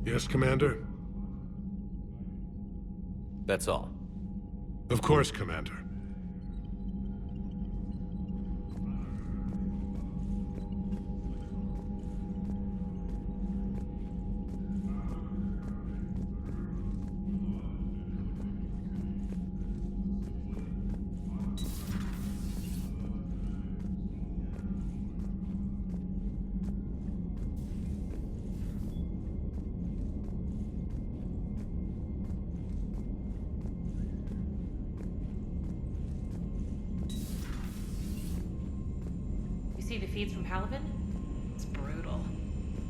Yes, Commander? That's all. Of course, Commander. You see the feeds from Palaven? It's brutal.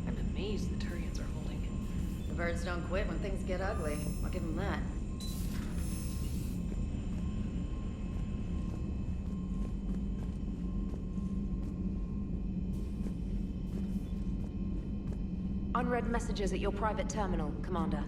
I'm amazed the Turians are holding. The birds don't quit when things get ugly. I'll give them that. Unread messages at your private terminal, Commander.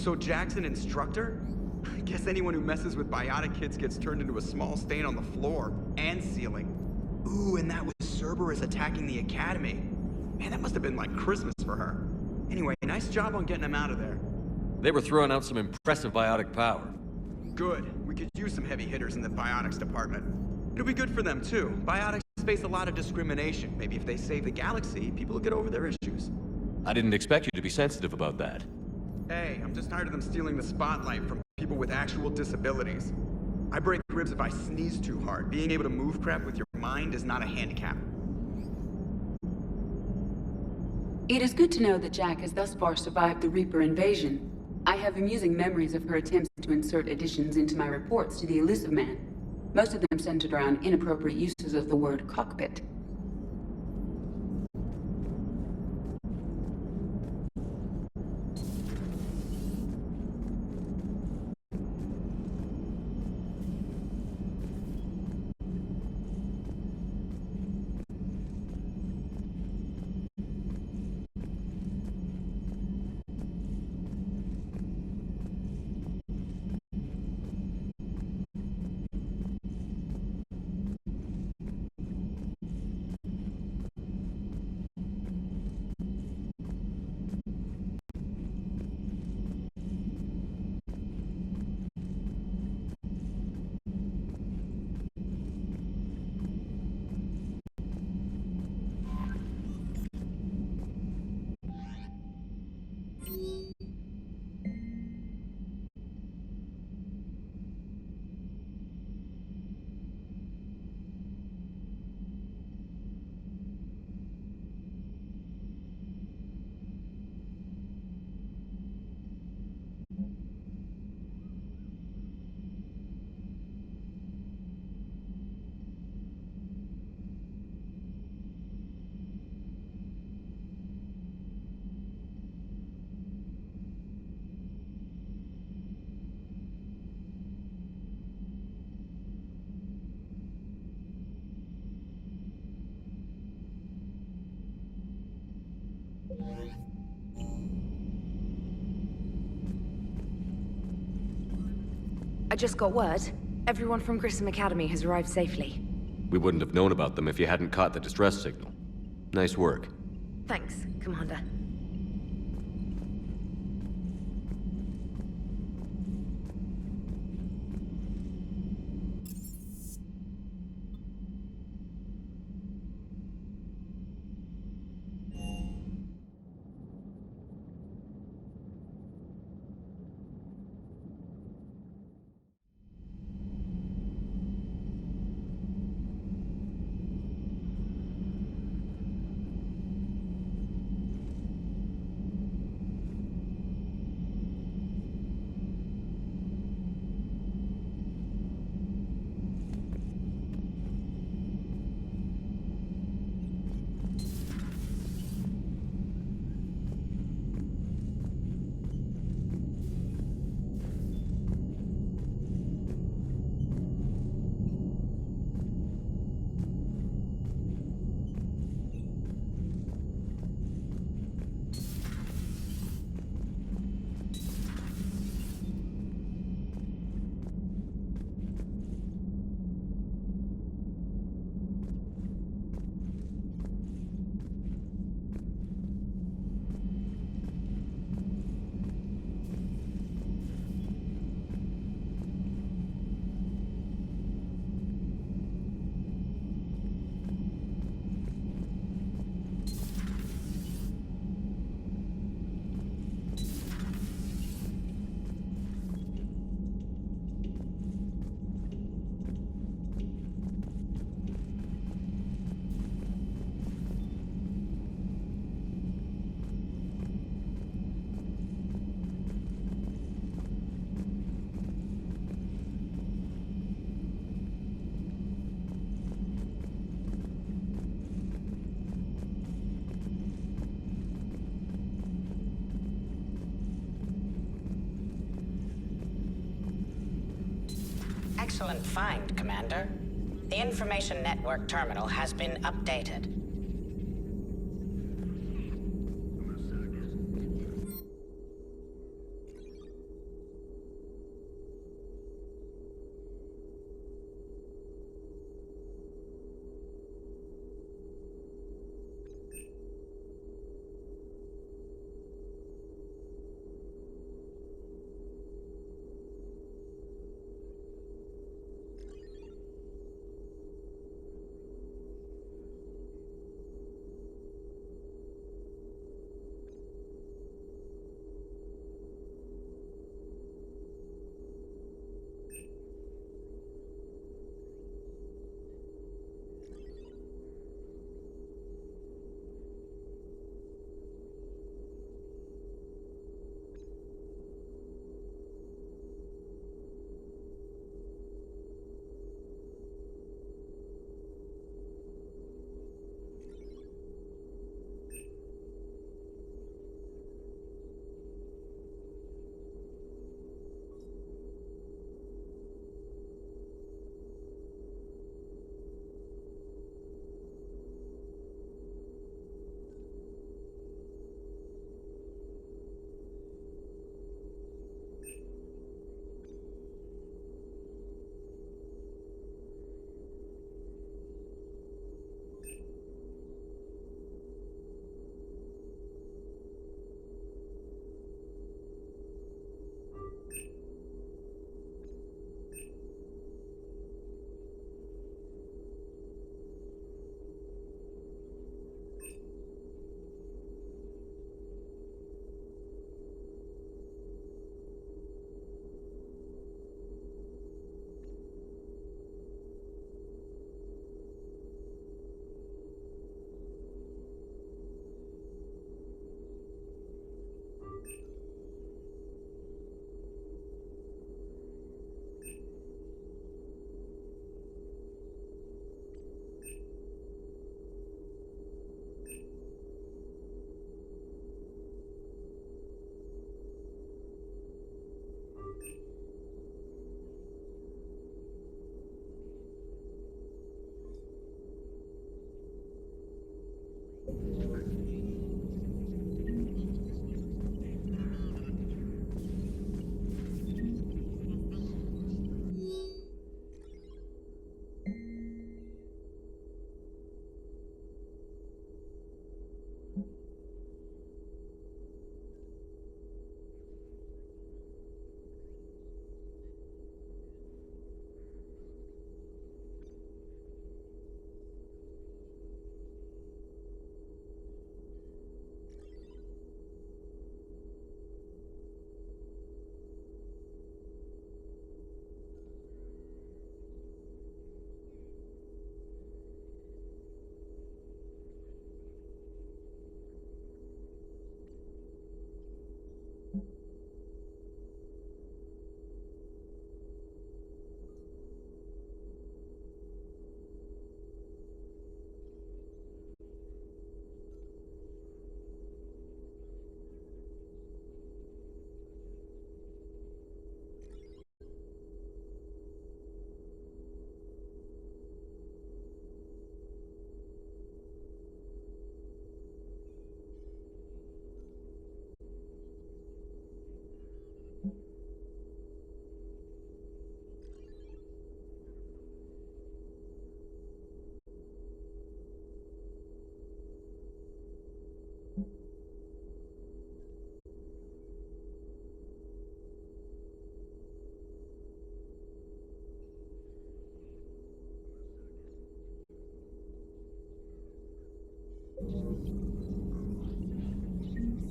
So Jack's an instructor? I guess anyone who messes with biotic kids gets turned into a small stain on the floor and ceiling. Ooh, and that was Cerberus attacking the academy. Man, that must have been like Christmas for her. Anyway, nice job on getting him out of there. They were throwing out some impressive biotic power. Good. We could use some heavy hitters in the biotics department. It'll be good for them too. Biotics face a lot of discrimination. Maybe if they save the galaxy, people will get over their issues. I didn't expect you to be sensitive about that. Hey, I'm just tired of them stealing the spotlight from people with actual disabilities. I break ribs if I sneeze too hard. Being able to move crap with your mind is not a handicap. It is good to know that Jack has thus far survived the Reaper invasion. I have amusing memories of her attempts to insert additions into my reports to the Illusive Man. Most of them centered around inappropriate uses of the word cockpit. I just got word. Everyone from Grissom Academy has arrived safely. We wouldn't have known about them if you hadn't caught the distress signal. Nice work. Thanks, Commander. excellent find, Commander. The information network terminal has been updated.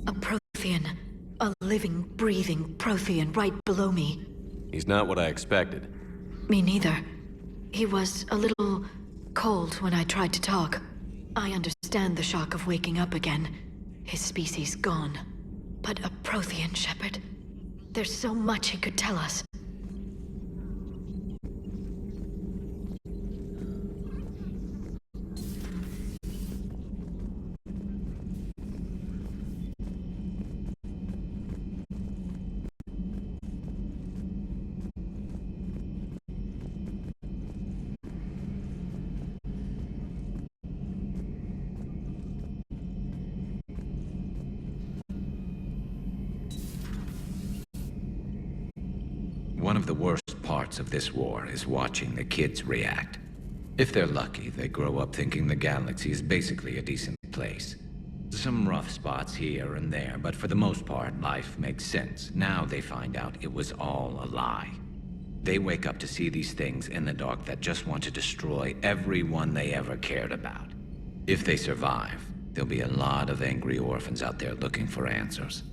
A Prothean. A living, breathing Prothean right below me. He's not what I expected. Me neither. He was a little cold when I tried to talk. I understand the shock of waking up again. His species gone. But a Prothean, Shepard. There's so much he could tell us. One of the worst parts of this war is watching the kids react. If they're lucky, they grow up thinking the galaxy is basically a decent place. Some rough spots here and there, but for the most part, life makes sense. Now they find out it was all a lie. They wake up to see these things in the dark that just want to destroy everyone they ever cared about. If they survive, there'll be a lot of angry orphans out there looking for answers.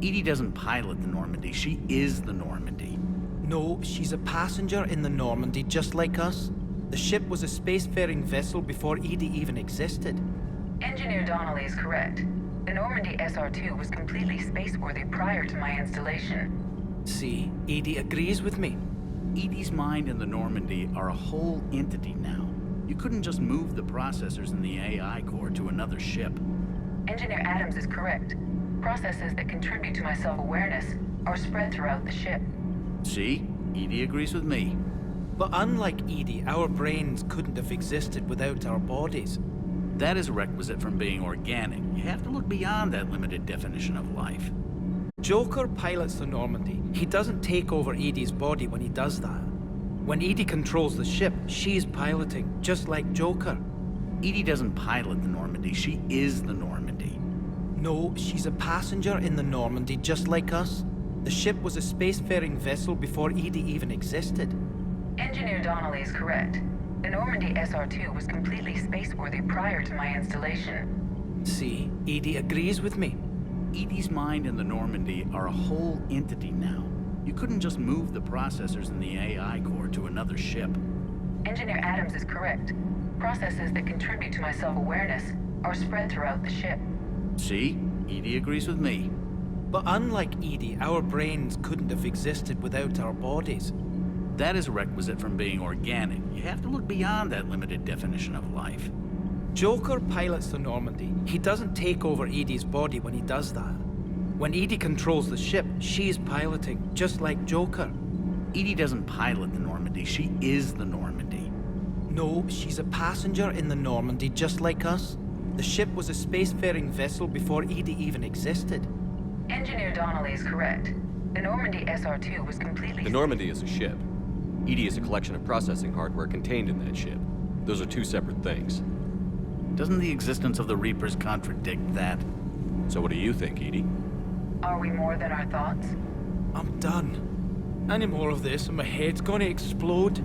EDI doesn't pilot the Normandy, she is the Normandy. No, she's a passenger in the Normandy, just like us. The ship was a spacefaring vessel before EDI even existed. Engineer Donnelly is correct. The Normandy SR-2 was completely spaceworthy prior to my installation. See, EDI agrees with me. EDI's mind and the Normandy are a whole entity now. You couldn't just move the processors in the AI core to another ship. Engineer Adams is correct. Processes that contribute to my self-awareness are spread throughout the ship. See? EDI agrees with me. But unlike EDI, our brains couldn't have existed without our bodies. That is a requisite from being organic. You have to look beyond that limited definition of life. Joker pilots the Normandy. He doesn't take over EDI's body when he does that. When EDI controls the ship, she's piloting, just like Joker. EDI doesn't pilot the Normandy, she is the Normandy. No, she's a passenger in the Normandy, just like us. The ship was a spacefaring vessel before EDI even existed. Engineer Donnelly is correct. The Normandy SR-2 was completely spaceworthy prior to my installation. See, EDI agrees with me. EDI's mind and the Normandy are a whole entity now. You couldn't just move the processors in the AI core to another ship. Engineer Adams is correct. Processes that contribute to my self-awareness are spread throughout the ship. See? EDI agrees with me. But unlike EDI, our brains couldn't have existed without our bodies. That is a requisite from being organic. You have to look beyond that limited definition of life. Joker pilots the Normandy. He doesn't take over EDI's body when he does that. When EDI controls the ship, she's piloting, just like Joker. EDI doesn't pilot the Normandy, she is the Normandy. No, she's a passenger in the Normandy, just like us. The ship was a spacefaring vessel before EDI even existed. Engineer Donnelly is correct. The Normandy SR-2 was completely... The Normandy is a ship. EDI is a collection of processing hardware contained in that ship. Those are two separate things. Doesn't the existence of the Reapers contradict that? So what do you think, EDI? Are we more than our thoughts? I'm done. Any more of this and my head's gonna explode.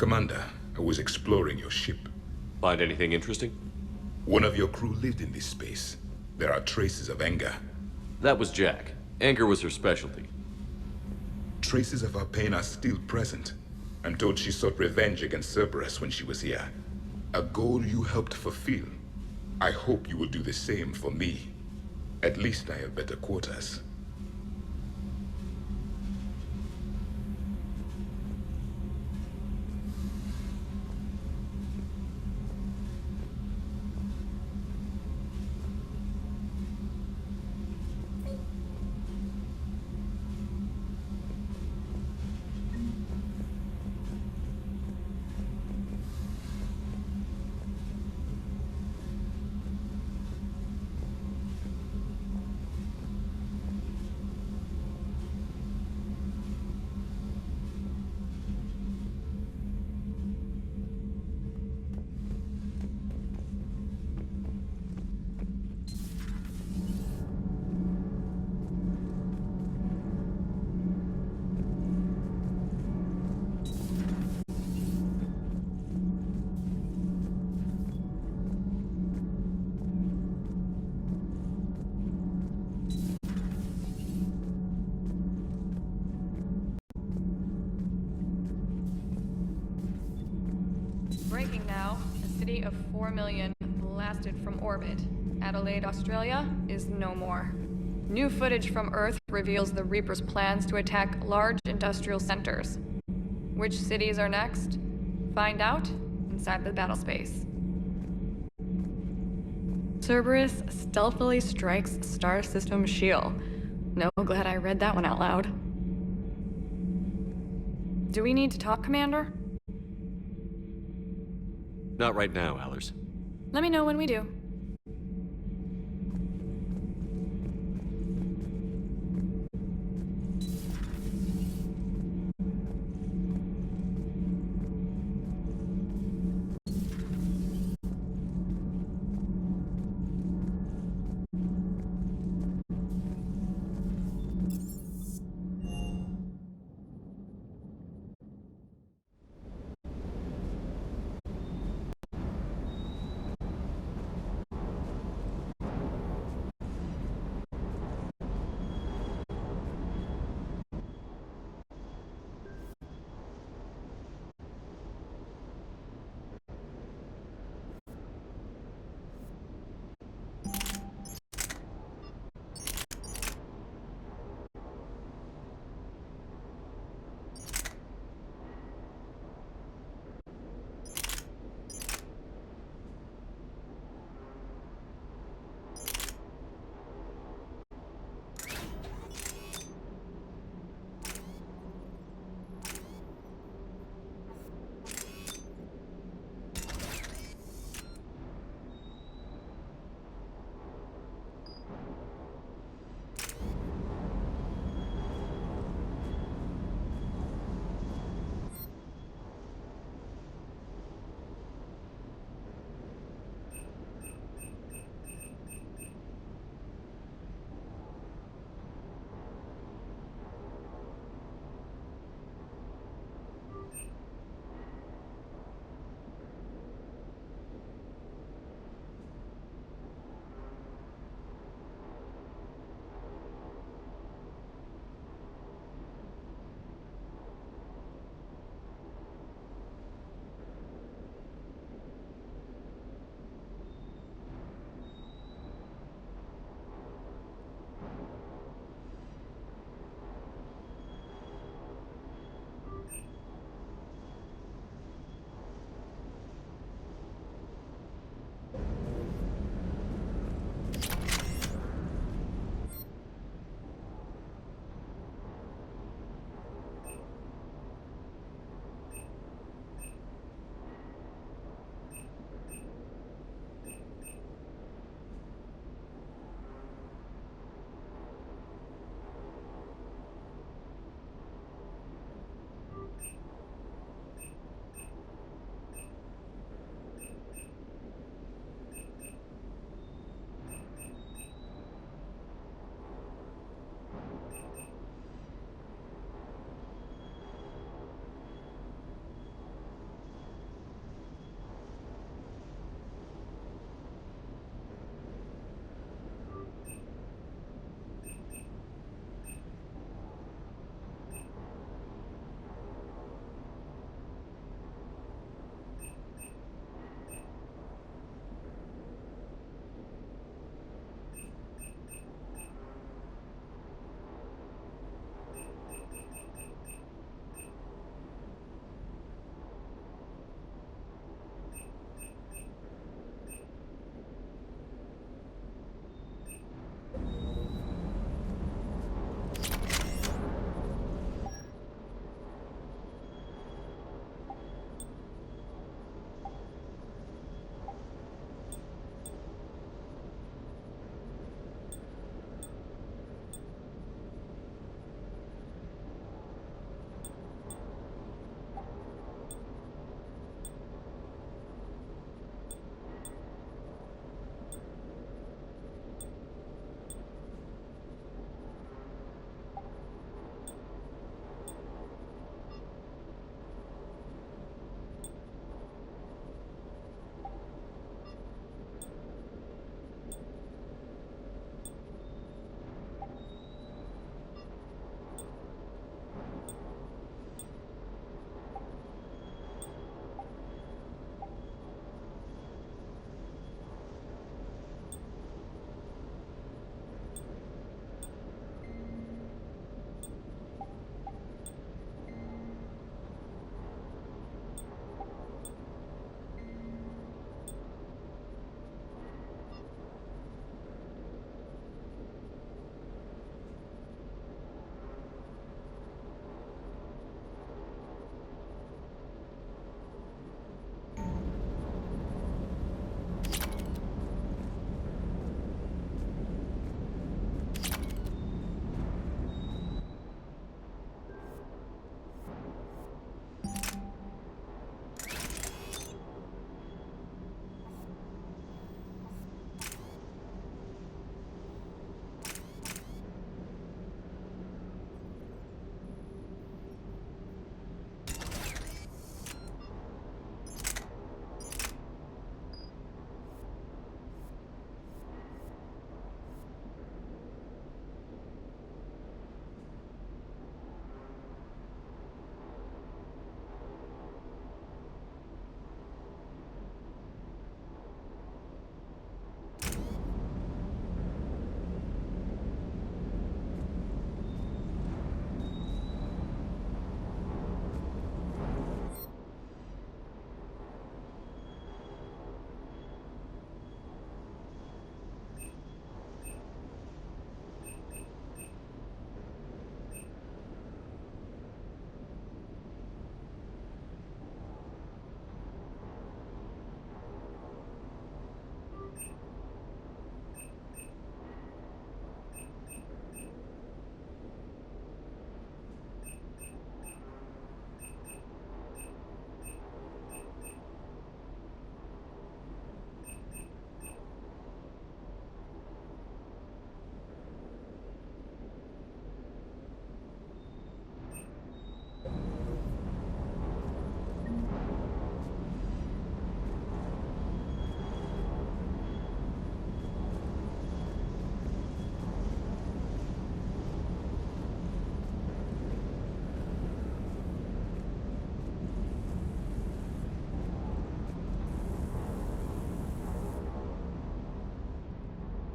Commander, I was exploring your ship. Find anything interesting? One of your crew lived in this space. There are traces of anger. That was Jack. Anger was her specialty. Traces of her pain are still present. I'm told she sought revenge against Cerberus when she was here. A goal you helped fulfill. I hope you will do the same for me. At least I have better quarters. Breaking now. A city of 4 million blasted from orbit. Adelaide, Australia is no more. New footage from Earth reveals the Reaper's plans to attack large industrial centers. Which cities are next? Find out inside the battle space. Cerberus stealthily strikes Star System shield. No, glad I read that one out loud. Do we need to talk, Commander? Not right now, Allers. Let me know when we do.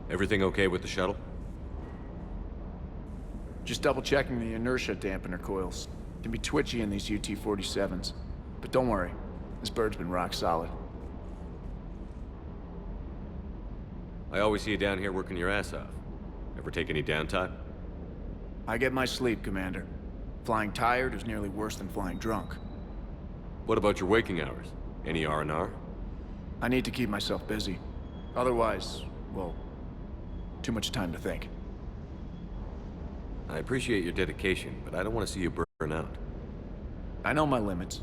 Everything okay with the shuttle? Just double checking the inertia dampener coils. Can be twitchy in these UT-47s. But don't worry, this bird's been rock solid. I always see you down here working your ass off. Ever take any downtime? I get my sleep, Commander. Flying tired is nearly worse than flying drunk. What about your waking hours? Any R&R? I need to keep myself busy. Otherwise, well, too much time to think. I appreciate your dedication, but I don't want to see you burn out. I know my limits.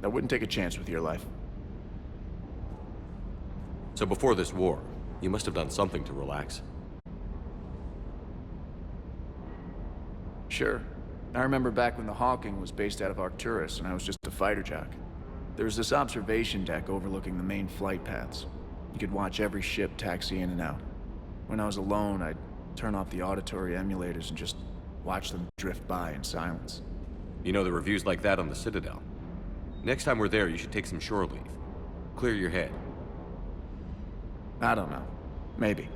I wouldn't take a chance with your life. So before this war, you must have done something to relax. Sure. I remember back when the Hawking was based out of Arcturus and I was just a fighter jock. There was this observation deck overlooking the main flight paths. You could watch every ship taxi in and out. When I was alone, I'd turn off the auditory emulators and just watch them drift by in silence. You know, the reviews like that on the Citadel. Next time we're there, you should take some shore leave. Clear your head. I don't know. Maybe.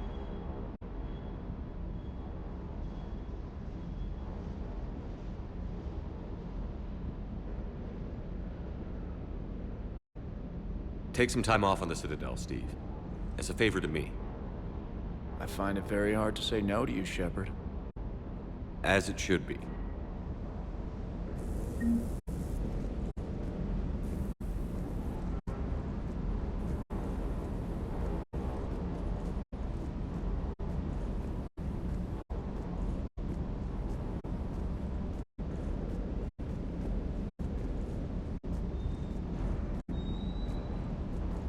Take some time off on the Citadel, Steve. As a favor to me. I find it very hard to say no to you, Shepard. As it should be.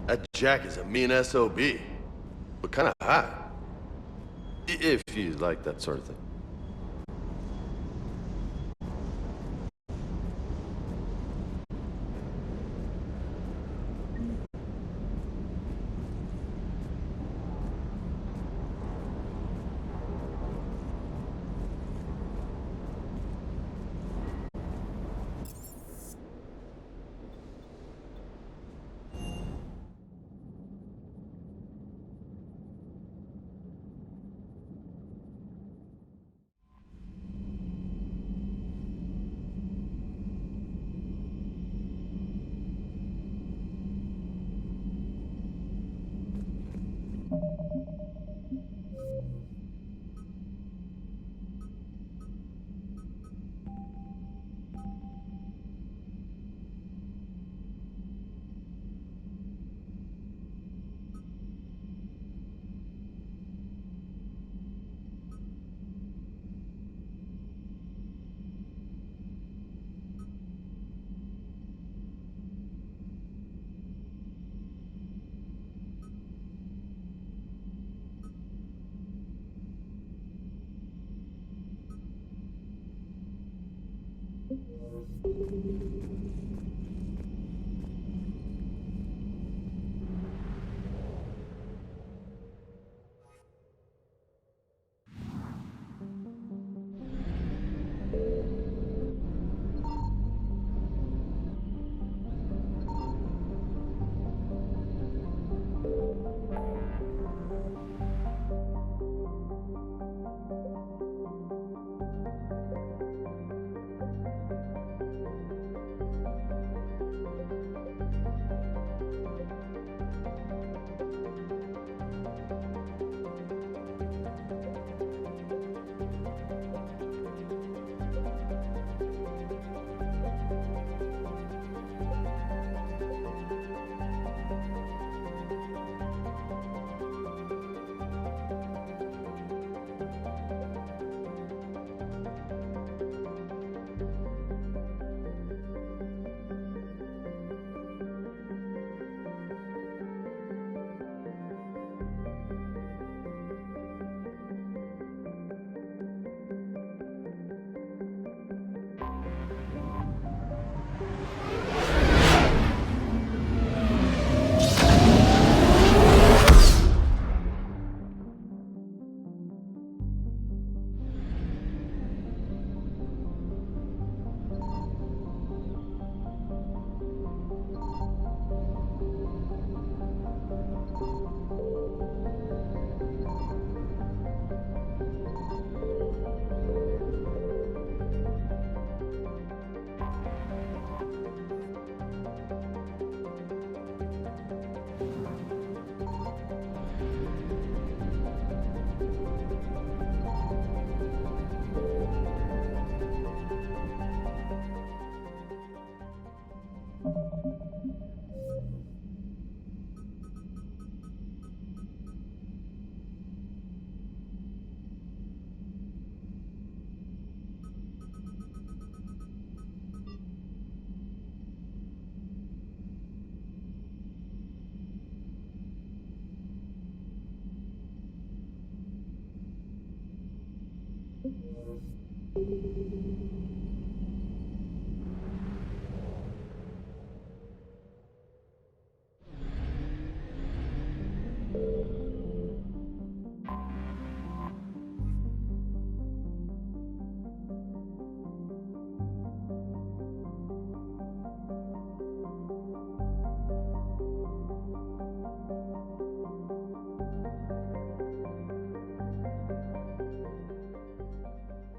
That Jack is a mean SOB, but kind of hot. If you like that sort of thing.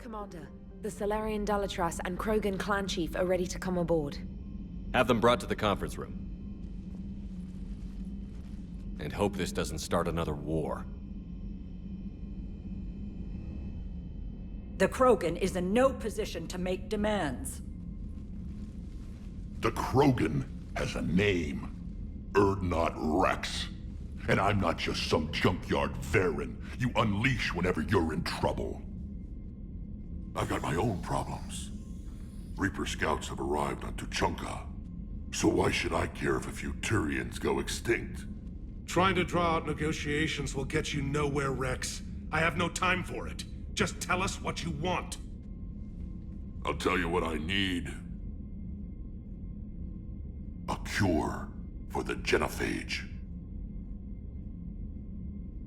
Commander, the Salarian Dalatras and Krogan clan chief are ready to come aboard. Have them brought to the conference room. And hope this doesn't start another war. The Krogan is in no position to make demands. The Krogan has a name. Urdnot Rex. And I'm not just some junkyard Varen you unleash whenever you're in trouble. I've got my own problems. Reaper scouts have arrived on Tuchanka. So why should I care if a few Turians go extinct? Trying to draw out negotiations will get you nowhere, Rex. I have no time for it. Just tell us what you want. I'll tell you what I need. A cure for the genophage.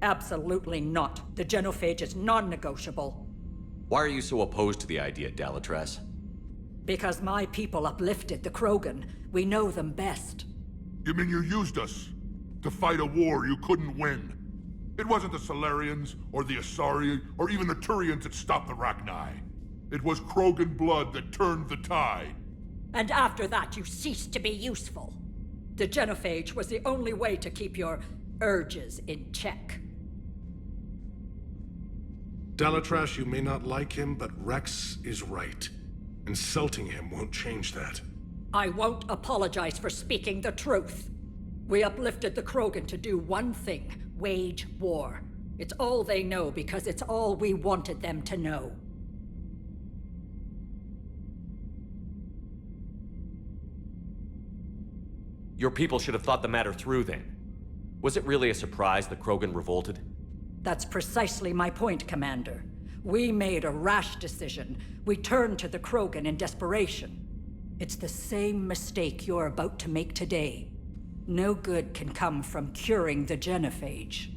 Absolutely not. The genophage is non-negotiable. Why are you so opposed to the idea, Dalatras? Because my people uplifted the Krogan. We know them best. You mean you used us to fight a war you couldn't win? It wasn't the Salarians, or the Asari, or even the Turians that stopped the Rachni. It was Krogan blood that turned the tide. And after that, you ceased to be useful. The genophage was the only way to keep your urges in check. Dalatras, you may not like him, but Rex is right. Insulting him won't change that. I won't apologize for speaking the truth. We uplifted the Krogan to do one thing: wage war. It's all they know because it's all we wanted them to know. Your people should have thought the matter through then. Was it really a surprise the Krogan revolted? That's precisely my point, Commander. We made a rash decision. We turned to the Krogan in desperation. It's the same mistake you're about to make today. No good can come from curing the genophage.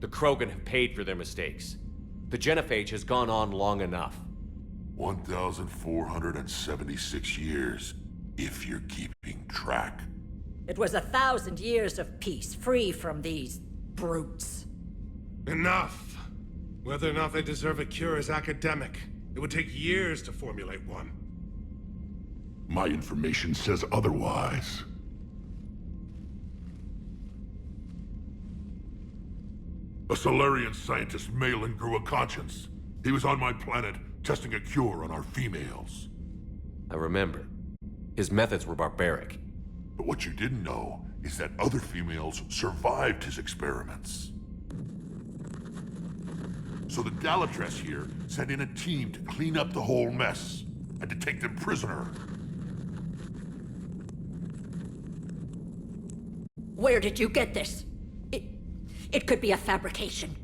The Krogan have paid for their mistakes. The genophage has gone on long enough. 1,476 years, if you're keeping track. It was 1,000 years of peace, free from these brutes. Enough! Whether or not they deserve a cure is academic. It would take years to formulate one. My information says otherwise. A Salarian scientist, Malin, grew a conscience. He was on my planet, testing a cure on our females. I remember. His methods were barbaric. But what you didn't know is that other females survived his experiments. So the Dalatras here sent in a team to clean up the whole mess, and to take them prisoner. Where did you get this? It could be a fabrication.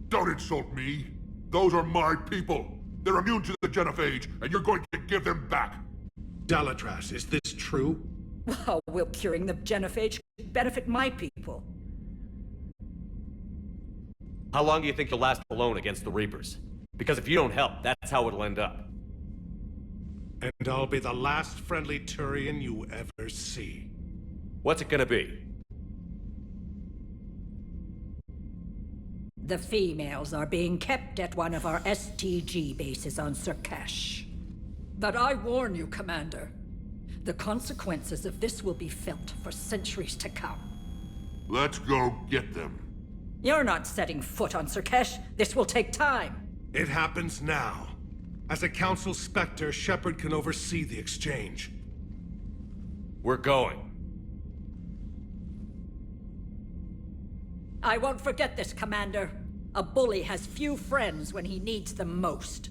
Don't insult me. Those are my people. They're immune to the genophage, and you're going to give them back. Dalatras, is this true? Well, will curing the genophage benefit my people? How long do you think you'll last alone against the Reapers? Because if you don't help, that's how it'll end up. And I'll be the last friendly Turian you ever see. What's it gonna be? The females are being kept at one of our STG bases on Surkash. But I warn you, Commander. The consequences of this will be felt for centuries to come. Let's go get them. You're not setting foot on Surkash. This will take time. It happens now. As a Council Spectre, Shepard can oversee the exchange. We're going. I won't forget this, Commander. A bully has few friends when he needs them most.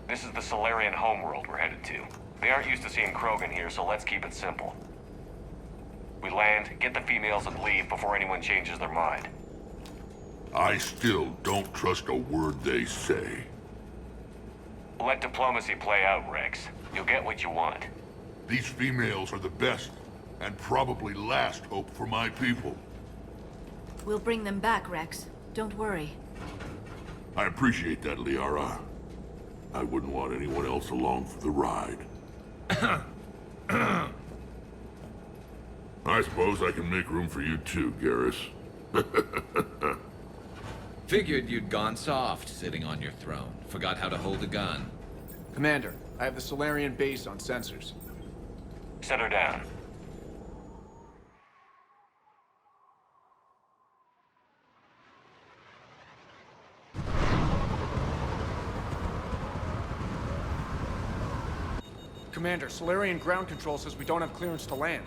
This is the Solarian homeworld we're headed to. They aren't used to seeing Krogan here, so let's keep it simple. We land, get the females, and leave before anyone changes their mind. I still don't trust a word they say. Let diplomacy play out, Rex. You'll get what you want. These females are the best, and probably last hope for my people. We'll bring them back, Rex. Don't worry. I appreciate that, Liara. I wouldn't want anyone else along for the ride. I suppose I can make room for you too, Garrus. Figured you'd gone soft sitting on your throne. Forgot how to hold a gun. Commander, I have the Solarian base on sensors. Set her down. Commander, Solarian ground control says we don't have clearance to land.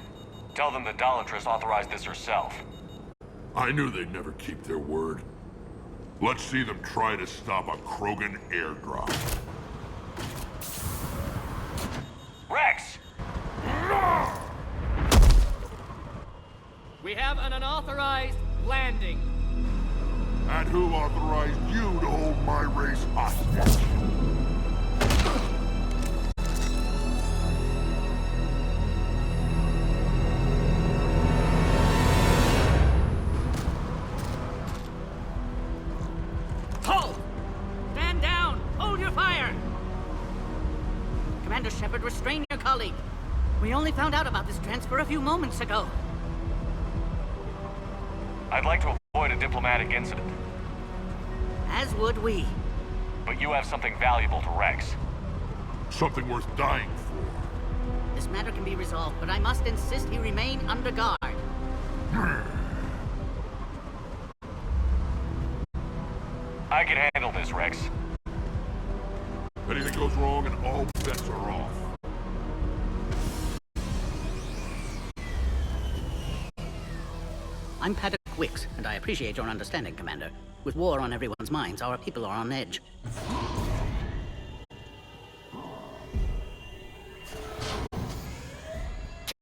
Tell them the Dolatress authorized this herself. I knew they'd never keep their word. Let's see them try to stop a Krogan airdrop. Rex! We have an unauthorized landing. And who authorized you to hold my race hostage? Halt! Stand down! Hold your fire! Commander Shepard, restrain your colleague. We only found out about this transfer a few moments ago. I'd like to avoid a diplomatic incident. As would we. But you have something valuable to Rex. Something worth dying for. This matter can be resolved, but I must insist he remain under guard. I can handle this, Rex. If anything goes wrong and all bets are off. I'm Paddock Wicks, and I appreciate your understanding, Commander. With war on everyone's minds, our people are on edge.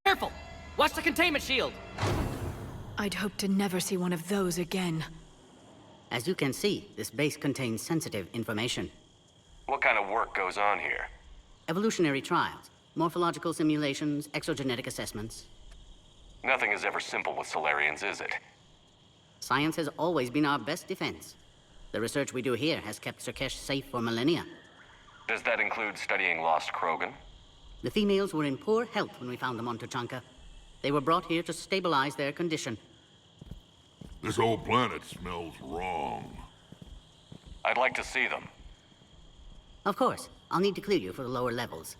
Careful! Watch the containment shield! I'd hope to never see one of those again. As you can see, this base contains sensitive information. What kind of work goes on here? Evolutionary trials, morphological simulations, exogenetic assessments. Nothing is ever simple with Solarians, is it? Science has always been our best defense. The research we do here has kept Surkesh safe for millennia. Does that include studying lost Krogan? The females were in poor health when we found them on Tuchanka. They were brought here to stabilize their condition. This whole planet smells wrong. I'd like to see them. Of course. I'll need to clear you for the lower levels.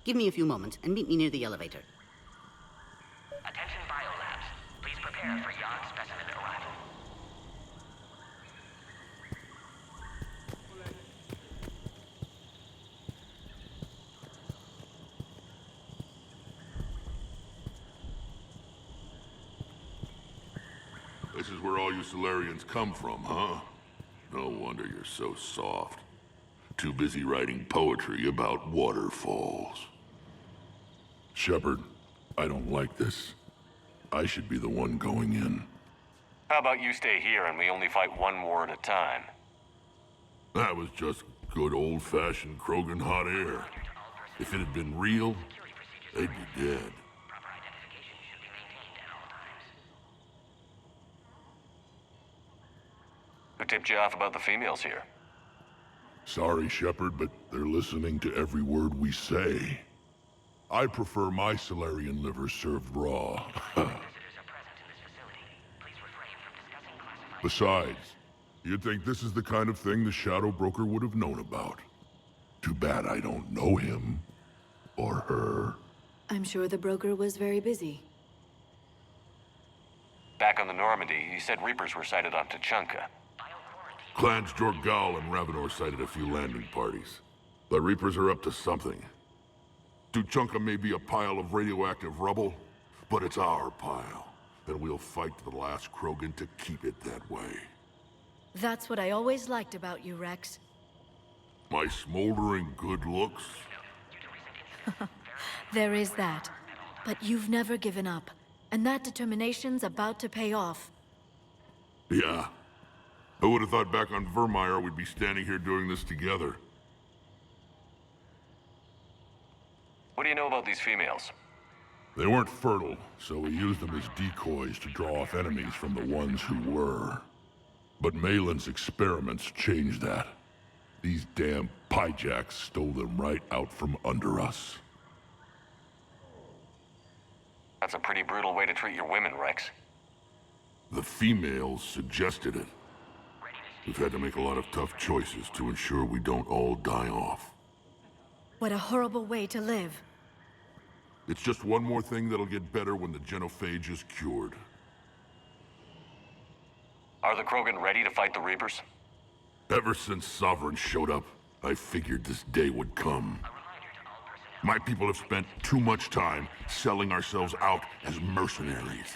Give me a few moments and meet me near the elevator. Attention biolabs. Please prepare for yon specimen arrival. This is where all you Solarians come from, huh? No wonder you're so soft. Too busy writing poetry about waterfalls. Shepard, I don't like this. I should be the one going in. How about you stay here and we only fight one war at a time? That was just good old-fashioned Krogan hot air. If it had been real, they'd be dead. Who tipped you off about the females here? Sorry, Shepard, but they're listening to every word we say. I prefer my Solarian liver served raw. Besides, you'd think this is the kind of thing the Shadow Broker would have known about. Too bad I don't know him. Or her. I'm sure the broker was very busy. Back on the Normandy, you said Reapers were sighted on Tuchanka. Clans Jorgal and Ravenor sighted a few landing parties. The Reapers are up to something. Tuchanka may be a pile of radioactive rubble, but it's our pile. And we'll fight to the last Krogan to keep it that way. That's what I always liked about you, Rex. My smoldering good looks? There is that. But you've never given up. And that determination's about to pay off. Yeah. I would have thought back on Vermeer we'd be standing here doing this together. What do you know about these females? They weren't fertile, so we used them as decoys to draw off enemies from the ones who were. But Malin's experiments changed that. These damn Pyjaks stole them right out from under us. That's a pretty brutal way to treat your women, Rex. The females suggested it. We've had to make a lot of tough choices to ensure we don't all die off. What a horrible way to live. It's just one more thing that'll get better when the genophage is cured. Are the Krogan ready to fight the Reapers? Ever since Sovereign showed up, I figured this day would come. My people have spent too much time selling ourselves out as mercenaries.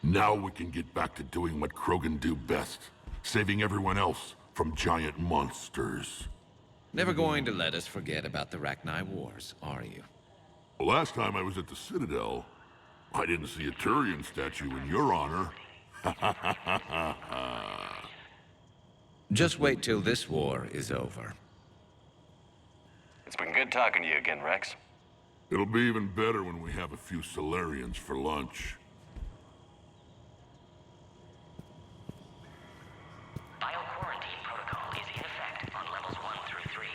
Now we can get back to doing what Krogan do best, saving everyone else from giant monsters. Never going to let us forget about the Rachni Wars, are you? The last time I was at the Citadel, I didn't see a Turian statue in your honor. Just wait till this war is over. It's been good talking to you again, Rex. It'll be even better when we have a few Solarians for lunch. Bio-quarantine protocol is in effect on levels 1 through 3.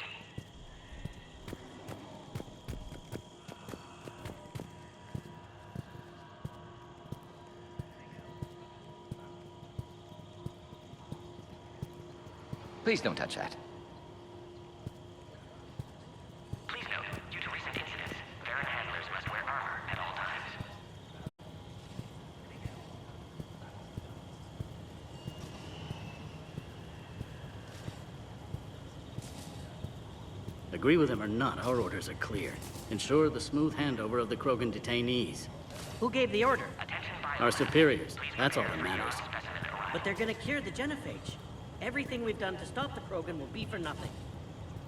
Please don't touch that. Please note, due to recent incidents, Varren handlers must wear armor at all times. Agree with him or not, our orders are clear. Ensure the smooth handover of the Krogan detainees. Who gave the order? Our superiors. That's all that matters. But they're gonna cure the genophage. Everything we've done to stop the Krogan will be for nothing.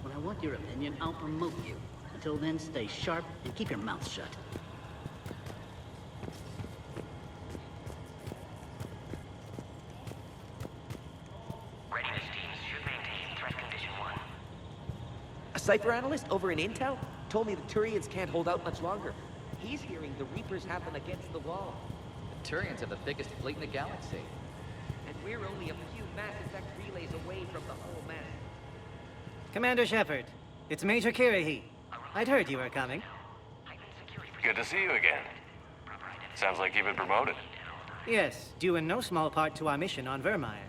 When I want your opinion, I'll promote you. Until then, stay sharp and keep your mouth shut. Readiness teams should maintain threat condition 1. A cipher analyst over in Intel told me the Turians can't hold out much longer. He's hearing the Reapers have them against the wall. The Turians have the biggest fleet in the galaxy. And we're only a few Mass Effect relays away from the whole mess. Commander Shepard, it's Major Kirahi. I'd heard you were coming. Good to see you again. Sounds like you've been promoted. Yes, due in no small part to our mission on Vermeer.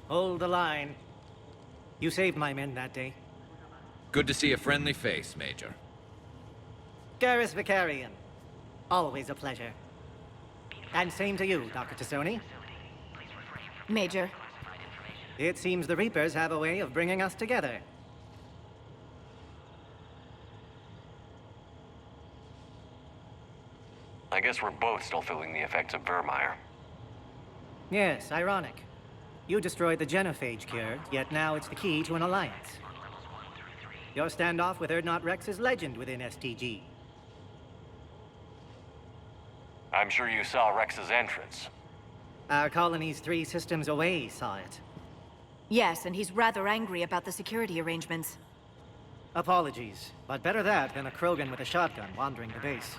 Hold the line. You saved my men that day. Good to see a friendly face, Major. Garrus Vicarian. Always a pleasure. And same to you, Dr. Tassoni. Major. It seems the Reapers have a way of bringing us together. I guess we're both still feeling the effects of Vermeer. Yes, ironic. You destroyed the genophage cure, yet now it's the key to an alliance. Your standoff with Urdnot Rex is legend within STG. I'm sure you saw Rex's entrance. Our colony's 3 systems away saw it. Yes, and he's rather angry about the security arrangements. Apologies, but better that than a Krogan with a shotgun wandering the base.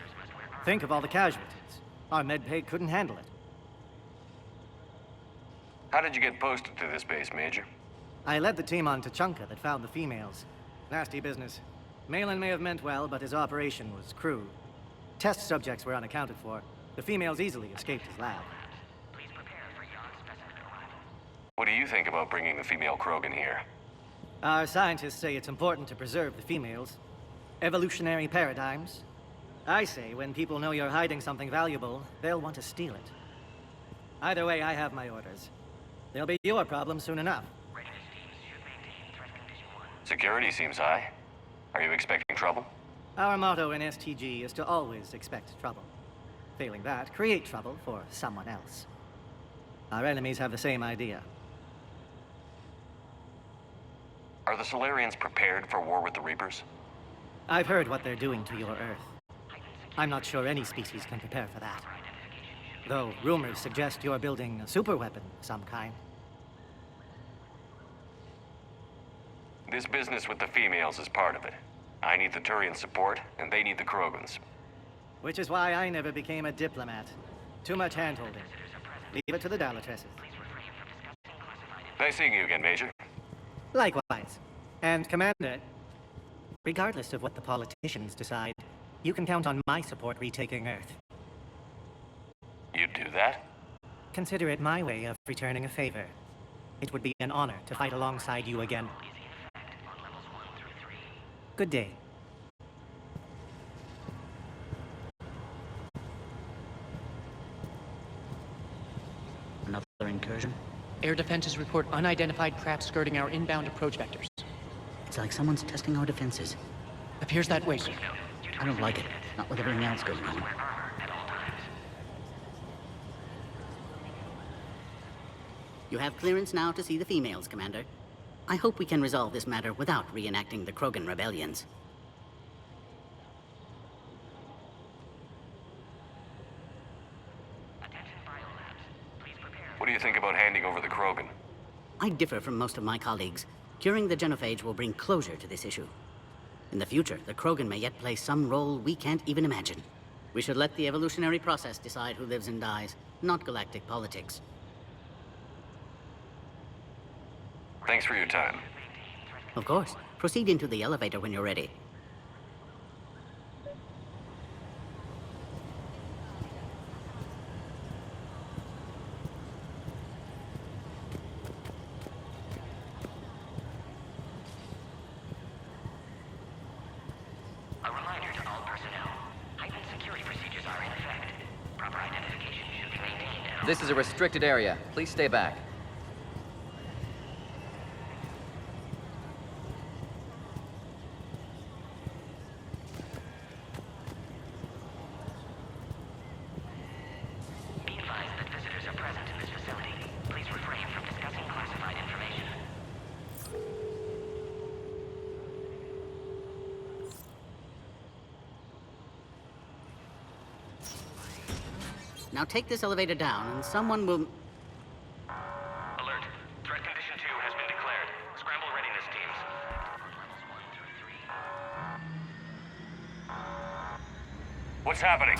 Think of all the casualties. Our medbay couldn't handle it. How did you get posted to this base, Major? I led the team on Tuchanka that found the females. Nasty business. Malin may have meant well, but his operation was crude. Test subjects were unaccounted for. The females easily escaped his lab. What do you think about bringing the female Krogan here? Our scientists say it's important to preserve the females. Evolutionary paradigms. I say when people know you're hiding something valuable, they'll want to steal it. Either way, I have my orders. They'll be your problem soon enough. Security seems high. Are you expecting trouble? Our motto in STG is to always expect trouble. Failing that, create trouble for someone else. Our enemies have the same idea. Are the Solarians prepared for war with the Reapers? I've heard what they're doing to your Earth. I'm not sure any species can prepare for that. Though rumors suggest you're building a superweapon of some kind. This business with the females is part of it. I need the Turian support, and they need the Krogans. Which is why I never became a diplomat. Too much hand-holding. Leave it to the Dalatresses. Nice seeing you again, Major. Likewise. And Commander, regardless of what the politicians decide, you can count on my support retaking Earth. You'd do that? Consider it my way of returning a favor. It would be an honor to fight alongside you again. Good day. Another incursion? Air defenses report unidentified craft skirting our inbound approach vectors. It's like someone's testing our defenses. Appears that way, sir. I don't like it. Not with everything else going on. You have clearance now to see the females, Commander. I hope we can resolve this matter without reenacting the Krogan rebellions. What do you think about handing over the Krogan? I differ from most of my colleagues. Curing the genophage will bring closure to this issue. In the future, the Krogan may yet play some role we can't even imagine. We should let the evolutionary process decide who lives and dies, not galactic politics. Thanks for your time. Of course. Proceed into the elevator when you're ready. A reminder to all personnel. Heightened security procedures are in effect. Proper identification should be maintained at all. This is a restricted area. Please stay back. Be advised that visitors are present in this facility. Please refrain from discussing classified information. Now take this elevator down, and someone will... Alert. Threat condition 2 has been declared. Scramble readiness teams. What's happening?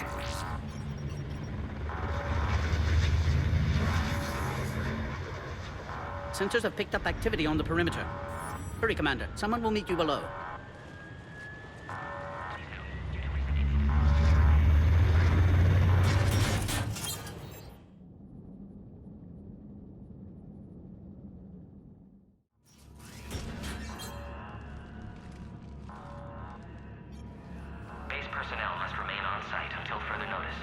Sensors have picked up activity on the perimeter. Hurry, Commander. Someone will meet you below. Base personnel must remain on site until further notice.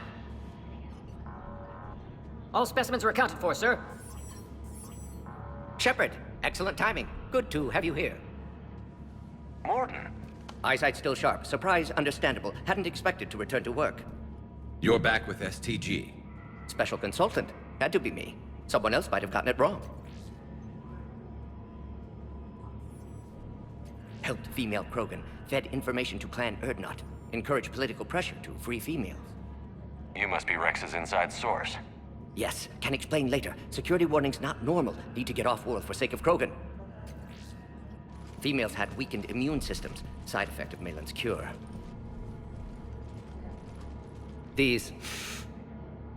All specimens are accounted for, sir. Shepard, excellent timing. Good to have you here. Mordin. Eyesight still sharp. Surprise understandable. Hadn't expected to return to work. You're back with STG. Special consultant. Had to be me. Someone else might have gotten it wrong. Helped female Krogan. Fed information to Clan Urdnot. Encouraged political pressure to free females. You must be Rex's inside source. Yes, can explain later. Security warnings not normal. Need to get off-world for sake of Krogan. Females had weakened immune systems. Side effect of Malin's cure. These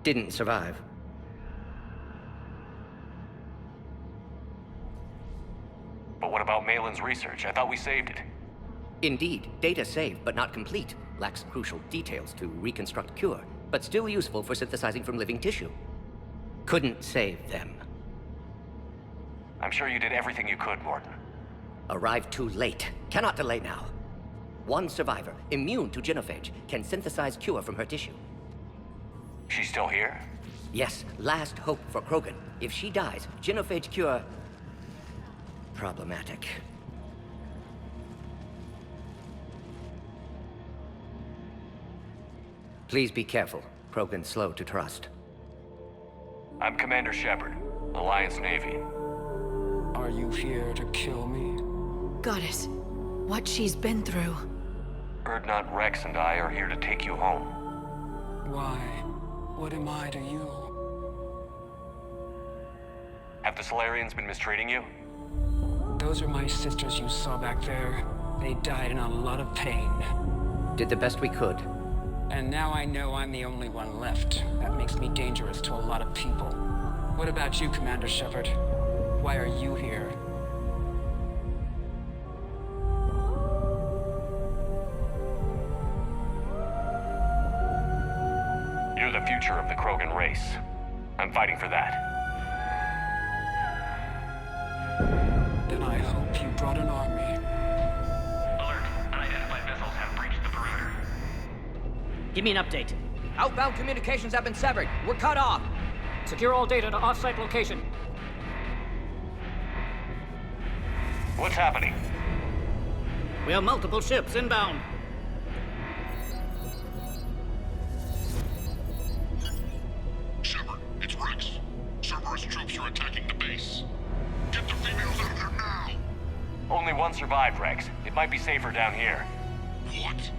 didn't survive. But what about Malin's research? I thought we saved it. Indeed, data saved, but not complete. Lacks crucial details to reconstruct cure, but still useful for synthesizing from living tissue. Couldn't save them. I'm sure you did everything you could, Mordin. Arrived too late. Cannot delay now. One survivor, immune to genophage, can synthesize cure from her tissue. She's still here? Yes, last hope for Krogan. If she dies, genophage cure... problematic. Please be careful. Krogan's slow to trust. I'm Commander Shepard, Alliance Navy. Are you here to kill me? Goddess, what she's been through. Urdnot Rex and I are here to take you home. Why? What am I to you? Have the Solarians been mistreating you? Those are my sisters you saw back there. They died in a lot of pain. Did the best we could. And now I know I'm the only one left. That makes me dangerous to a lot of people. What about you, Commander Shepard? Why are you here? You're the future of the Krogan race. I'm fighting for that. Then I hope you brought an army. Alert. Unidentified vessels have breached the perimeter. Give me an update. Outbound communications have been severed. We're cut off. Secure all data to off-site location. What's happening? We have multiple ships inbound. Shepard, it's Rex. Cerberus troops are attacking the base. Get the females out of there now! Only one survived, Rex. It might be safer down here. What?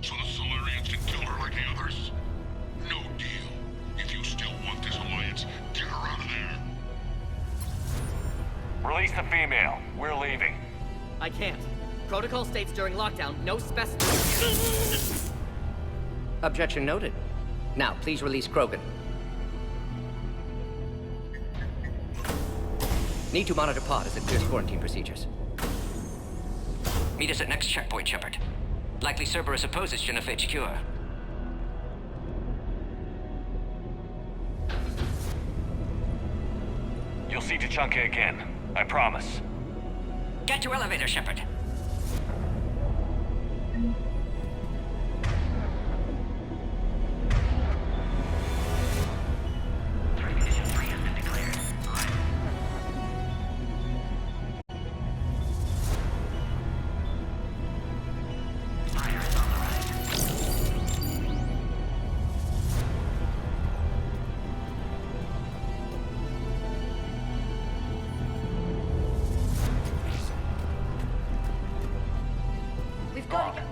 So the Solarians can kill her like the others? No deal. If you still want this alliance, get her out of there. Release the female. We're leaving. I can't. Protocol states during lockdown, no specimen. Objection noted. Now, please release Krogan. Need to monitor pod as it clears quarantine procedures. Meet us at next checkpoint, Shepard. Likely Cerberus opposes genophage cure. You'll see Tuchanka again. I promise. Get to elevator, Shepard.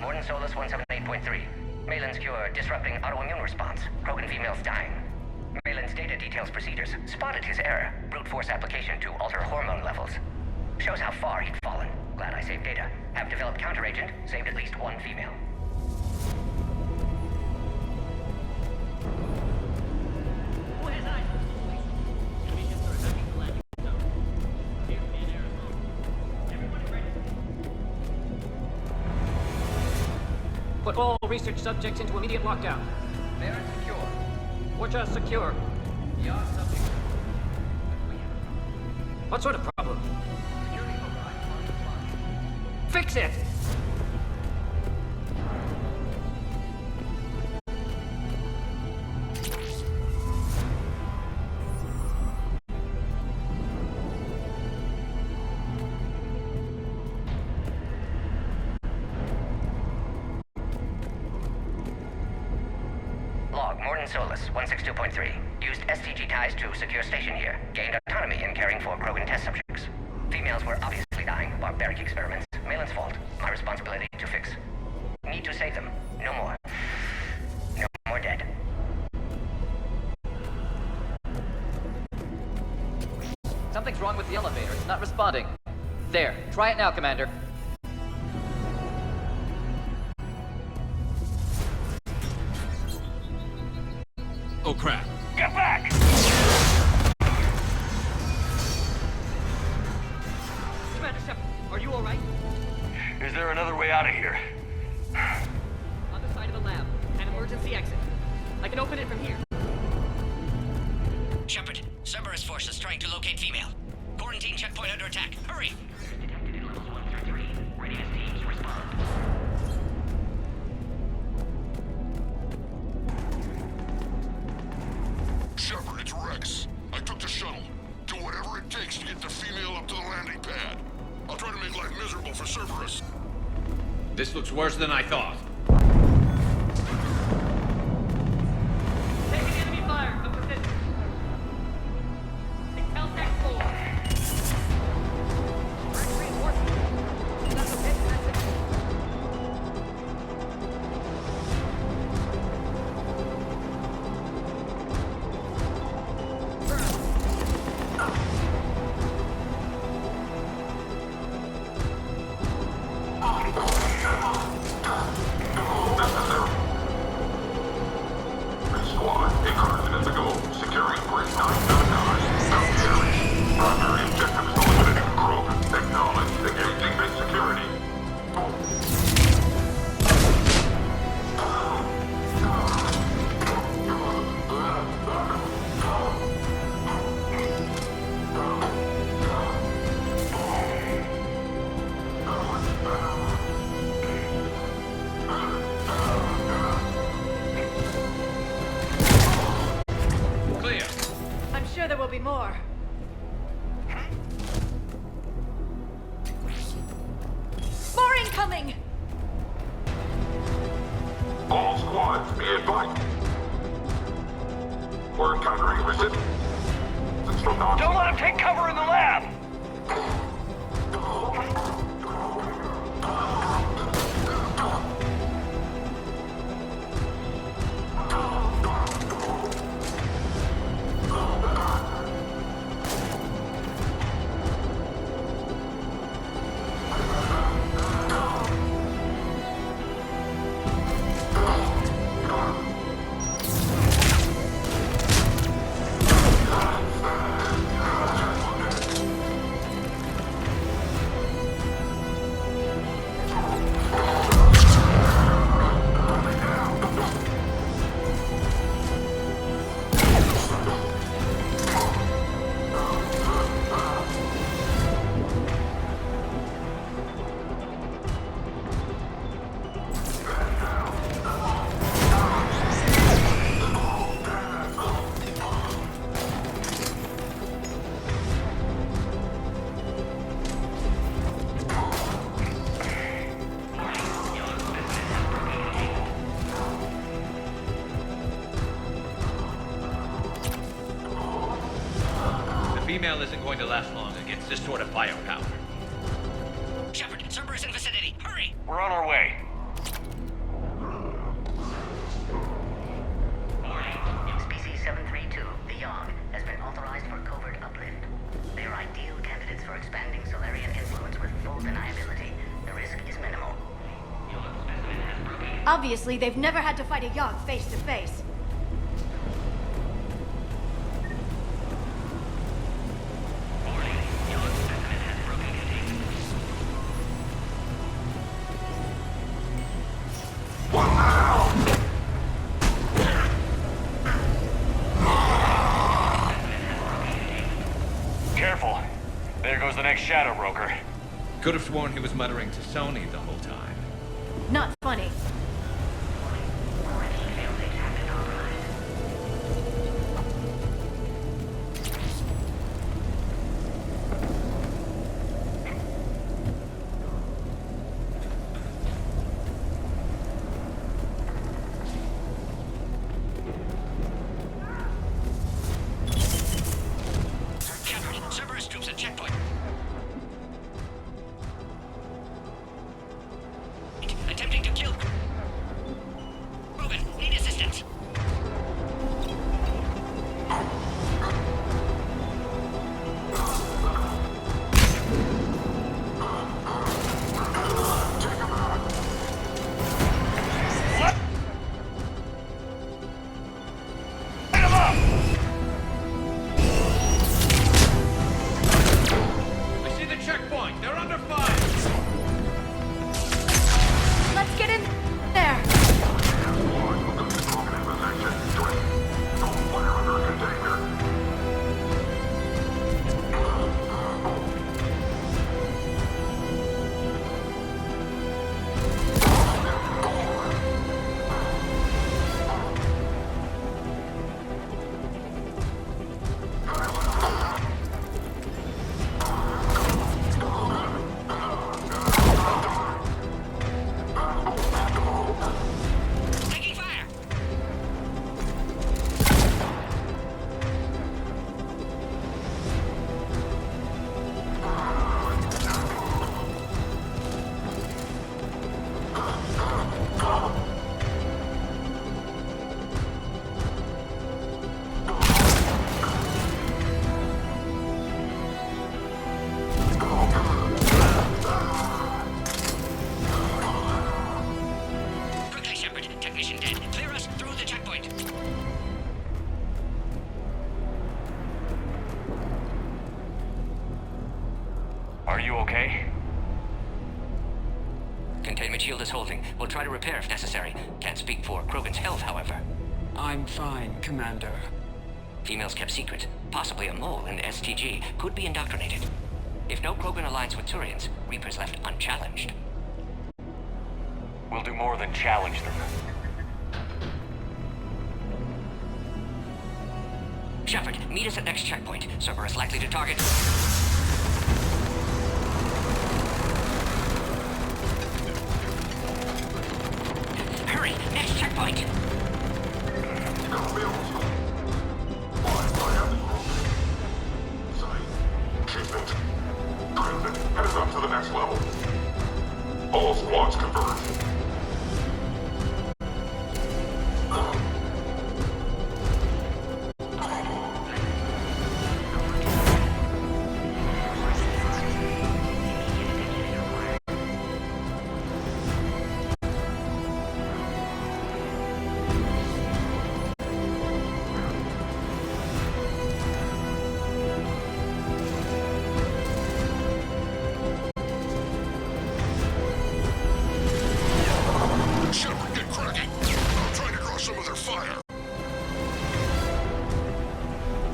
Morton Solus 178.3. Malin's cure disrupting autoimmune response. Krogan females dying. Malin's data details procedures. Spotted his error. Brute force application to alter hormone levels. Shows how far he'd fallen. Glad I saved data. Have developed counteragent. Saved at least one female. Put all research subjects into immediate lockdown. They're secure. Which are secure. Your subject. What sort of problem? Fix it! Log, Morton Solus 162.3. Used STG ties to secure station here. Gained autonomy in caring for Krogan test subjects. Females were obviously dying. Barbaric experiments. Malin's fault. My responsibility to fix. Need to save them. No more. No more dead. Something's wrong with the elevator. It's not responding. There. Try it now, Commander. Oh crap. Get back! Commander Shepard, are you alright? Is there another way out of here? Other side of the lab. An emergency exit. I can open it from here. Shepard, Cerberus forces trying to locate female. Quarantine checkpoint under attack. Hurry! Detected in levels 1 through 3. Readiness teams respond. Shepard, it's Rex. I took the shuttle. Do whatever it takes to get the female up to the landing pad. I'll try to make life miserable for Cerberus. This looks worse than I thought. Taking enemy fire. Up for this. Intel Tech 4. Reinforcement. coming! All squads, be advised. We're encountering resistance from Nazis. Don't let him take cover in the lab! Female isn't going to last long against this sort of firepower. Shepard, Cerberus in vicinity. Hurry! We're on our way. New species 732, the Yogg, has been authorized for covert uplift. They are ideal candidates for expanding Solarian influence with full deniability. The risk is minimal. Obviously, they've never had to fight a Yogg face to face. Careful. There goes the next Shadow Broker. Could have sworn he was muttering to Sony the whole time. Not funny. Shepard, Cerberus troops at checkpoint. Attempting to kill. Rogan, need assistance. I see the checkpoint. They're under fire. Let's get in there! Taking fire! Quickly, Shepard. Technician dead. Clear us through the checkpoint. Are you okay? Containment shield is holding. We'll try to repair if necessary. Can't speak for Krogan's health, however. I'm fine, Commander. Females kept secret. Possibly a mole in STG. Could be indoctrinated. If no Krogan aligns with Turians, Reapers left unchallenged. We'll do more than challenge them. Shepard, meet us at next checkpoint. Cerberus likely to target. Headed up to the next level. All squads converge.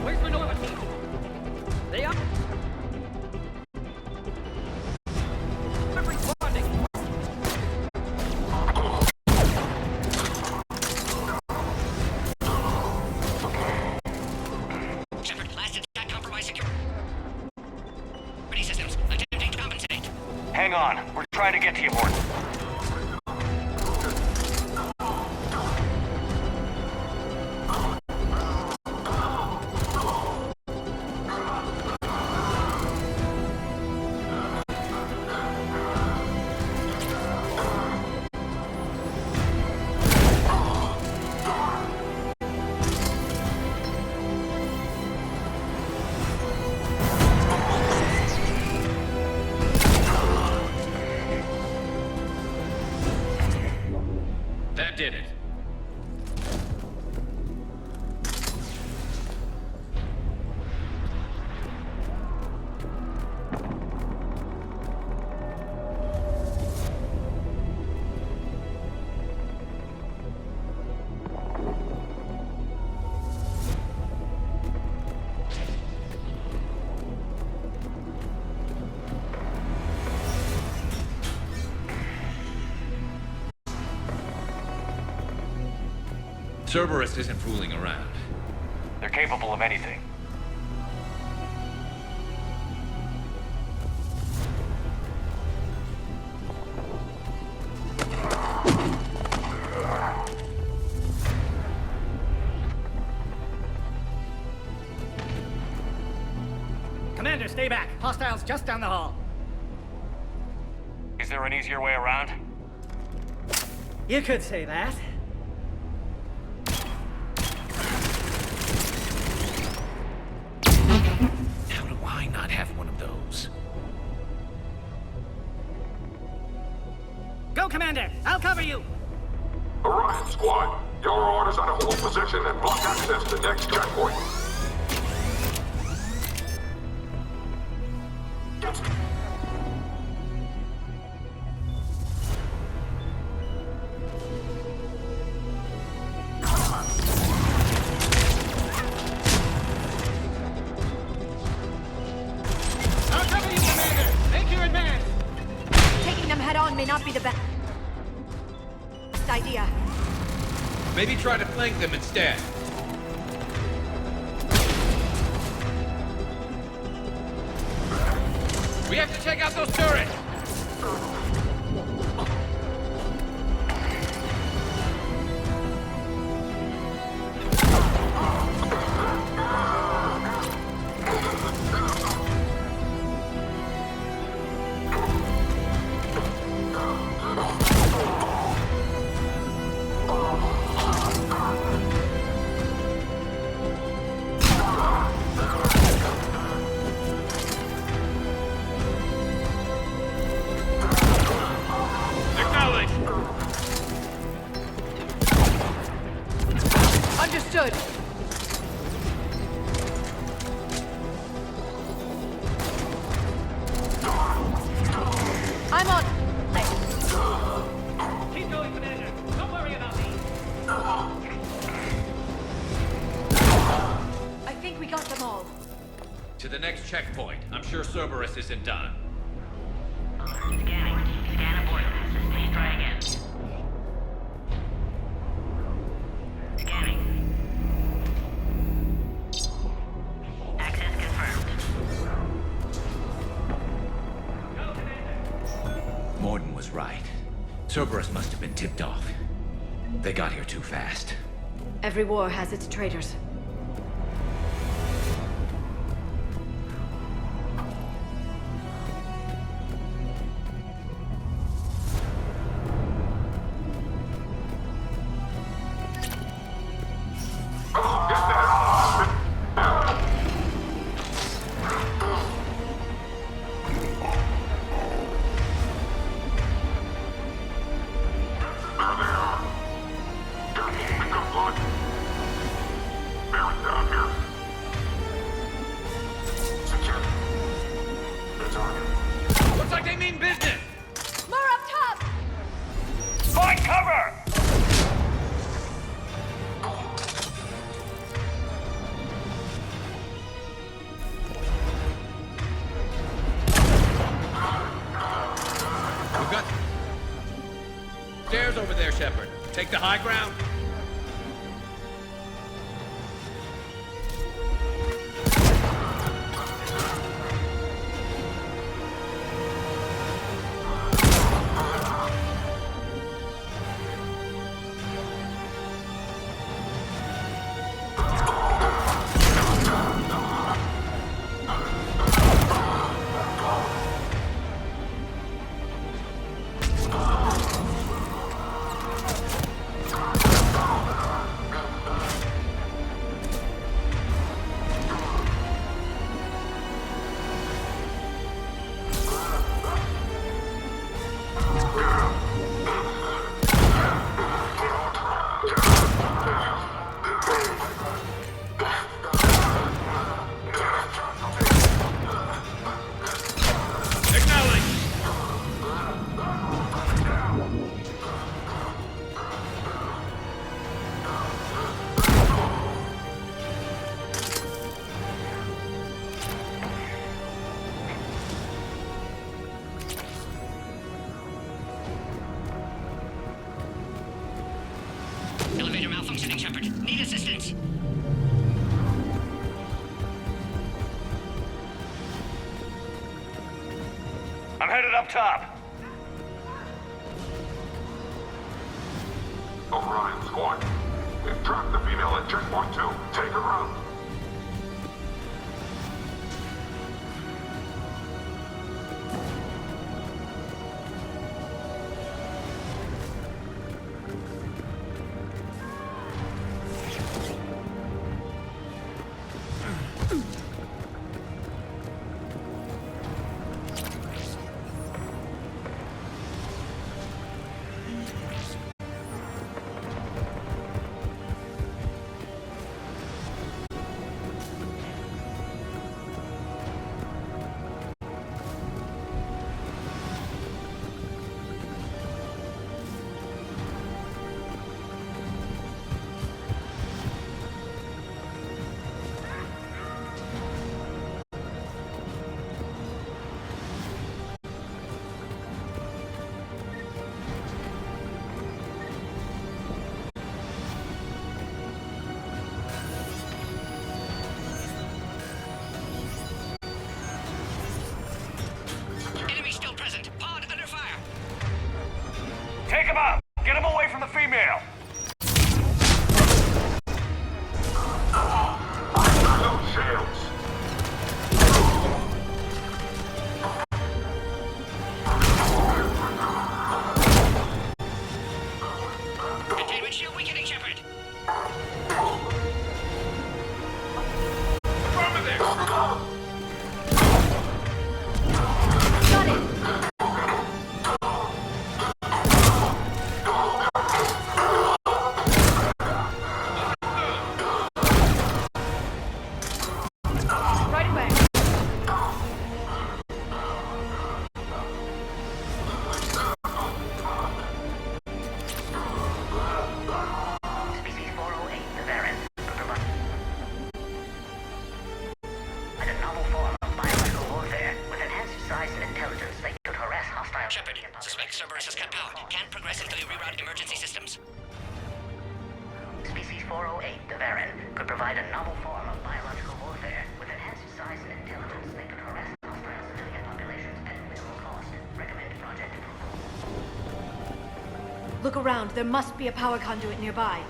Where's Minerva? They are. I'm responding. Shepard, last attack compromised security systems. Attempting to compensate. Hang on. We're trying to get to you, Morton. That did it. Cerberus isn't fooling around. They're capable of anything. Commander, stay back. Hostiles just down the hall. Is there an easier way around? You could say that. How do I not have one of those? Go, Commander! I'll cover you! Orion Squad, your orders are to hold position and block access to next checkpoint. I'll cover you, Commander! Make your advance! Taking them head on may not be the best idea. Maybe try to flank them instead. We have to check out those turrets! Understood. I'm on. Keep going, Commander. Don't worry about me. I think we got them all. To the next checkpoint. I'm sure Cerberus isn't done. Scanning. Scan abort. Please try again. Scanning. Access confirmed. Morden was right. Cerberus must have been tipped off. They got here too fast. Every war has its traitors. stairs over there, Shepard. Take the high ground. Elevator malfunctioning, Shepard. Need assistance. I'm headed up top. O'Brien, squad. We've trapped the female at checkpoint 2. Take her out. Enemy still present. Pod under fire. Take him out! Get him away from the female! No sails. Containment shield weakening, Shepard. Right away. Species 408, the Varen, could provide a novel form of biological warfare with enhanced size and intelligence that could harass hostile... Shepard, suspect Cerberus has cut power. Can't progressively reroute emergency systems. Species 408, the Varen, could provide a novel form of biological warfare with enhanced size and intelligence that could harass hostile civilian populations at minimal cost. Recommend project approval. Look around. There must be a power conduit nearby.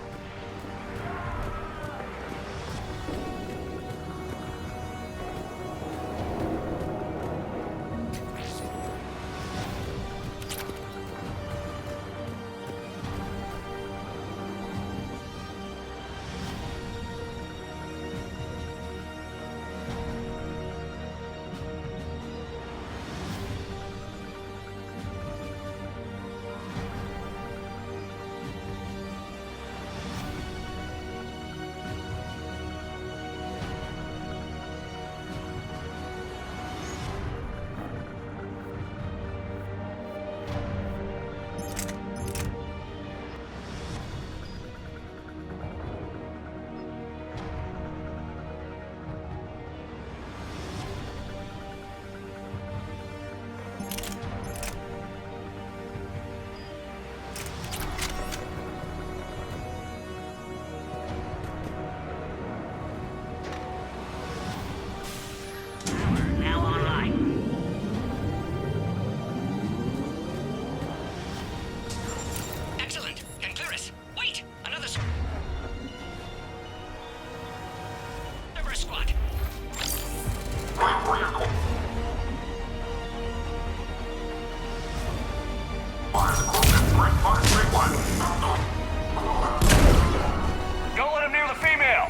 Don't let him near the female!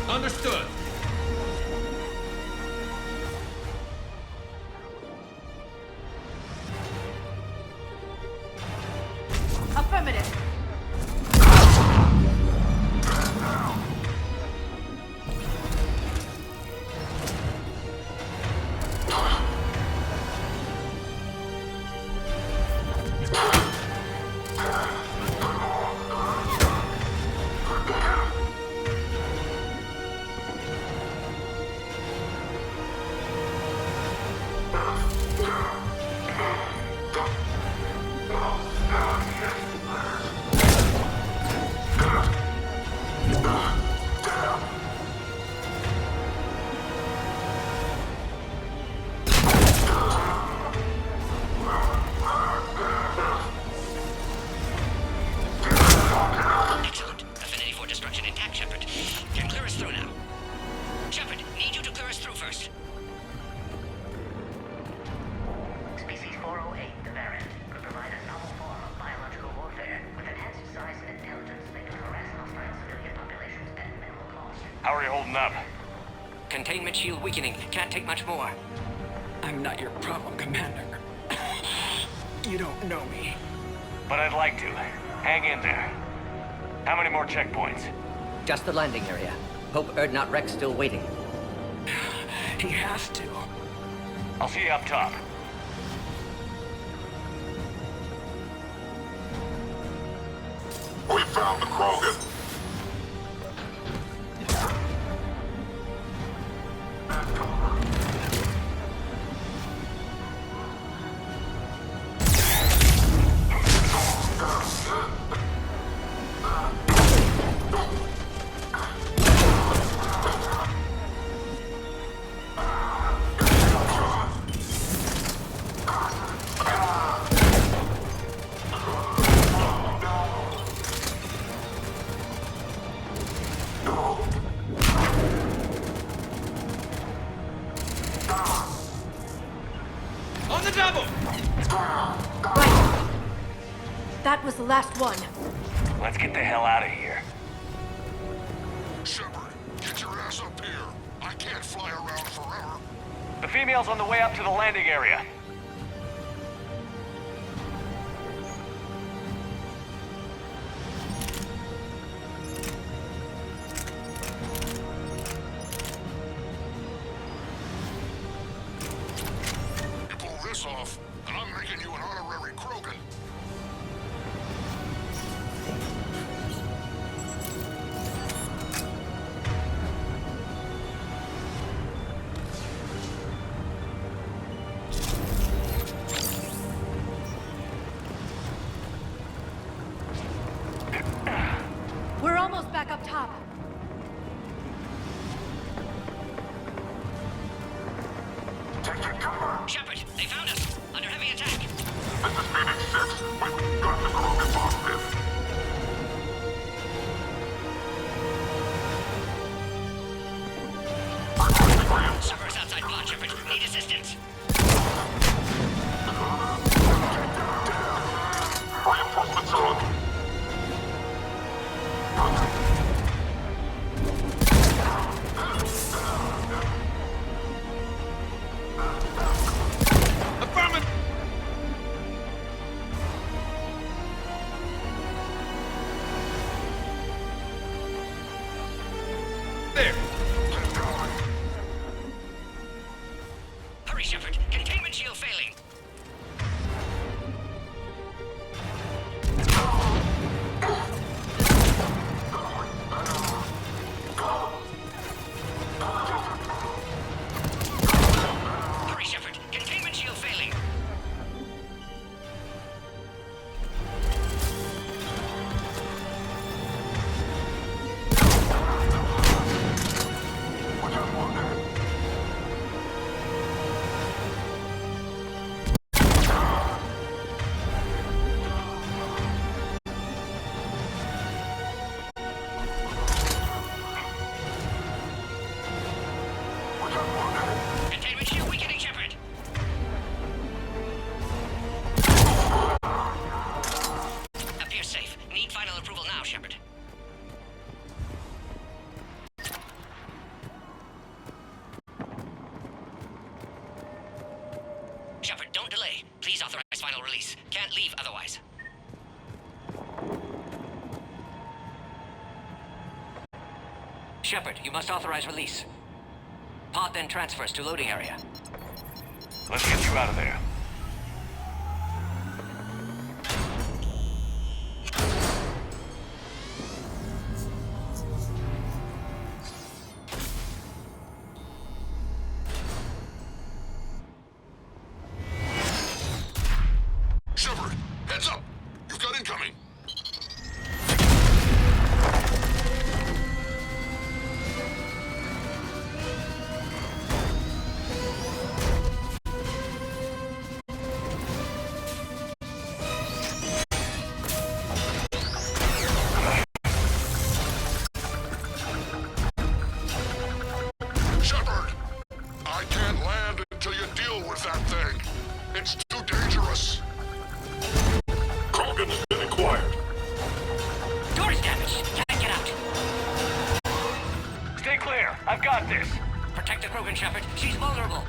Understood. Affirmative. Excellent. Affinity for destruction intact, Shepard. Can clear us through now. Shepard, need you to clear us through first. Species 408, the variant, could provide a novel form of biological warfare with enhanced size and intelligence that can harass hostile civilian populations at minimal cost. How are you holding up? Containment shield weakening. Can't take much more. I'm not your problem, Commander. You don't know me. But I'd like to. Hang in there. How many more checkpoints? Just the landing area. Hope Erdnot Rex still waiting. He has to. I'll see you up top. We found the Krogan. On the double! Right. That was the last one. Let's get the hell out of here. Shepard, get your ass up here. I can't fly around forever. The female's on the way up to the landing area. You pull this off, and I'm making you an honorary Krogan. We're almost back up top. Shepard, they found us. Under heavy attack. This is Phoenix 6. We've got the Krogan positive. Servers outside pod, Shepard. Need assistance. Reinforcements are on. Affirmative! There! Hurry, Shepard. Containment shield failing. Hurry, Shepard. Containment shield failing. female release. Can't leave otherwise. Shepard, you must authorize release. Pod then transfers to loading area. Let's get you out of there. Shepard, heads up! You've got incoming! Shepard! I can't land until you deal with that thing. It's too dangerous. Krogan's been acquired. Door's damaged. Can't get out. Stay clear. I've got this. Protect the Krogan, Shepard. She's vulnerable.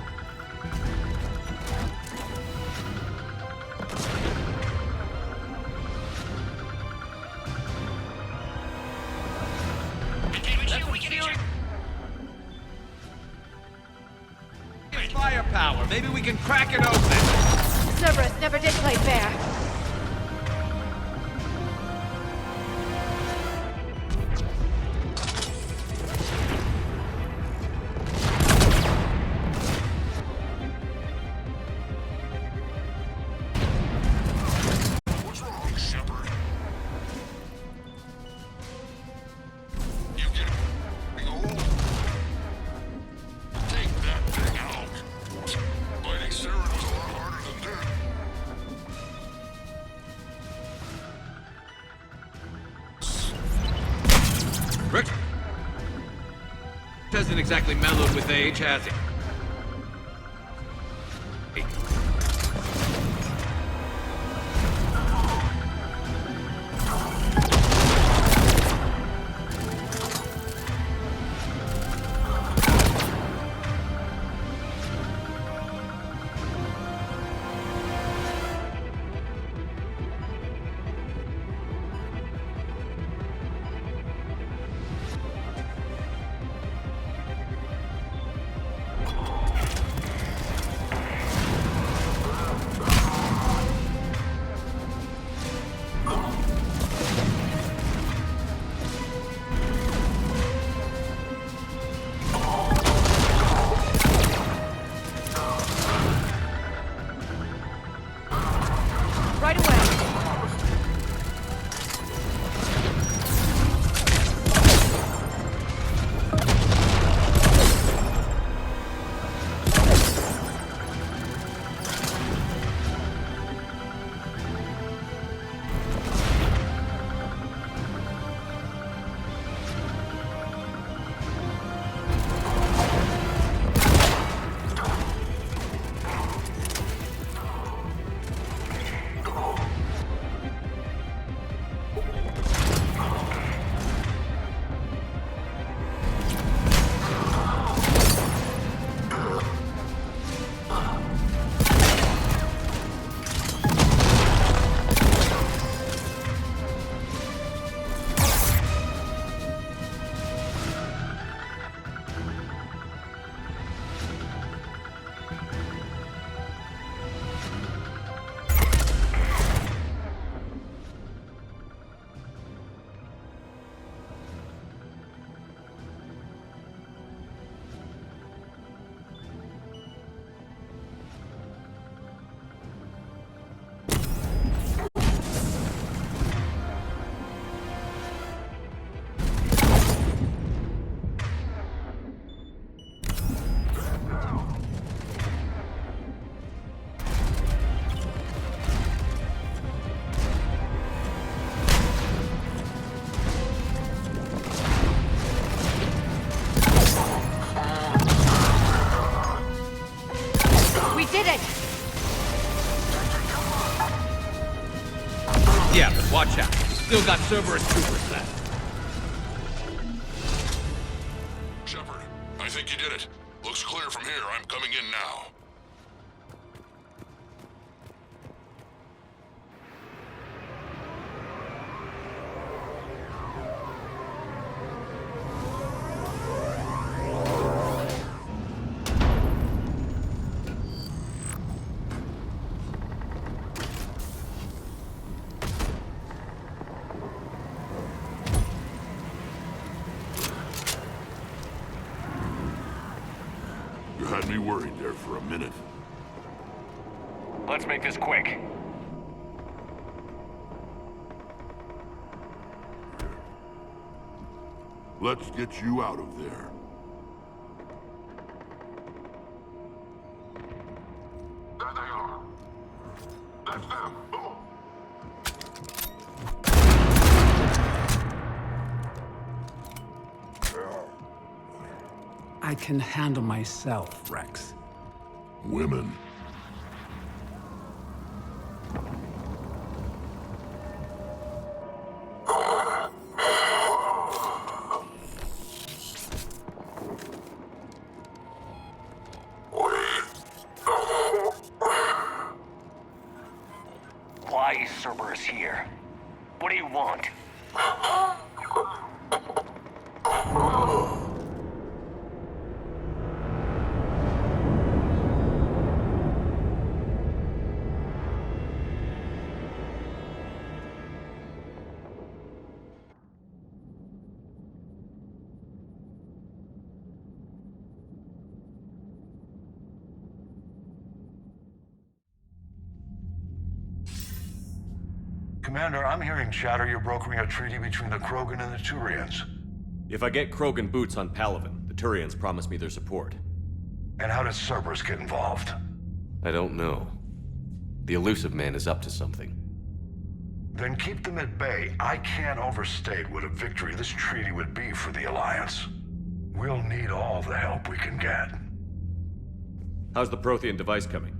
Firepower. Maybe we can crack it open. Cerberus never did play fair. What's wrong, Shepard? You getting old? Take that thing out. Fighting Saren was a lot harder than that. Rick hasn't exactly mellowed with age, has he? Right away. Yeah, but watch out. Still got Cerberus troopers left. Shepard, I think you did it. Looks clear from here. I'm coming in now. me worried there for a minute. Let's make this quick. Let's get you out of there. There they are. That's them. Boom. I can handle myself, Rex. Women. Why is Cerberus here? What do you want? Commander, I'm hearing chatter you're brokering a treaty between the Krogan and the Turians. If I get Krogan boots on Palaven, the Turians promise me their support. And how does Cerberus get involved? I don't know. The Elusive Man is up to something. Then keep them at bay. I can't overstate what a victory this treaty would be for the Alliance. We'll need all the help we can get. How's the Prothean device coming?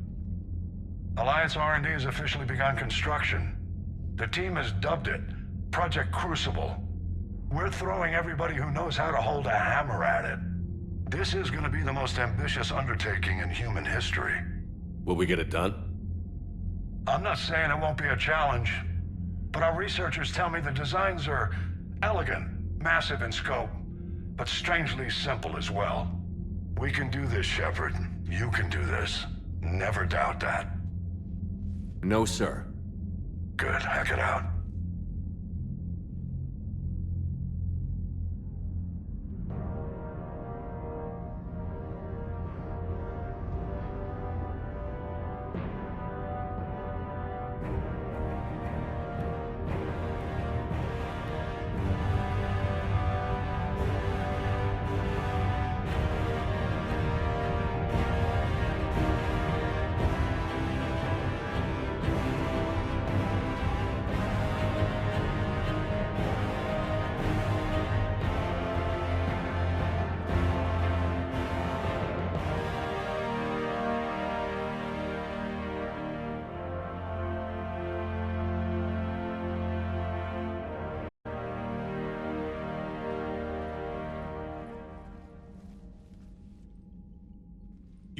Alliance R&D has officially begun construction. The team has dubbed it Project Crucible. We're throwing everybody who knows how to hold a hammer at it. This is going to be the most ambitious undertaking in human history. Will we get it done? I'm not saying it won't be a challenge, but our researchers tell me the designs are elegant, massive in scope, but strangely simple as well. We can do this, Shepard. You can do this. Never doubt that. No, sir. Good. Hack it out.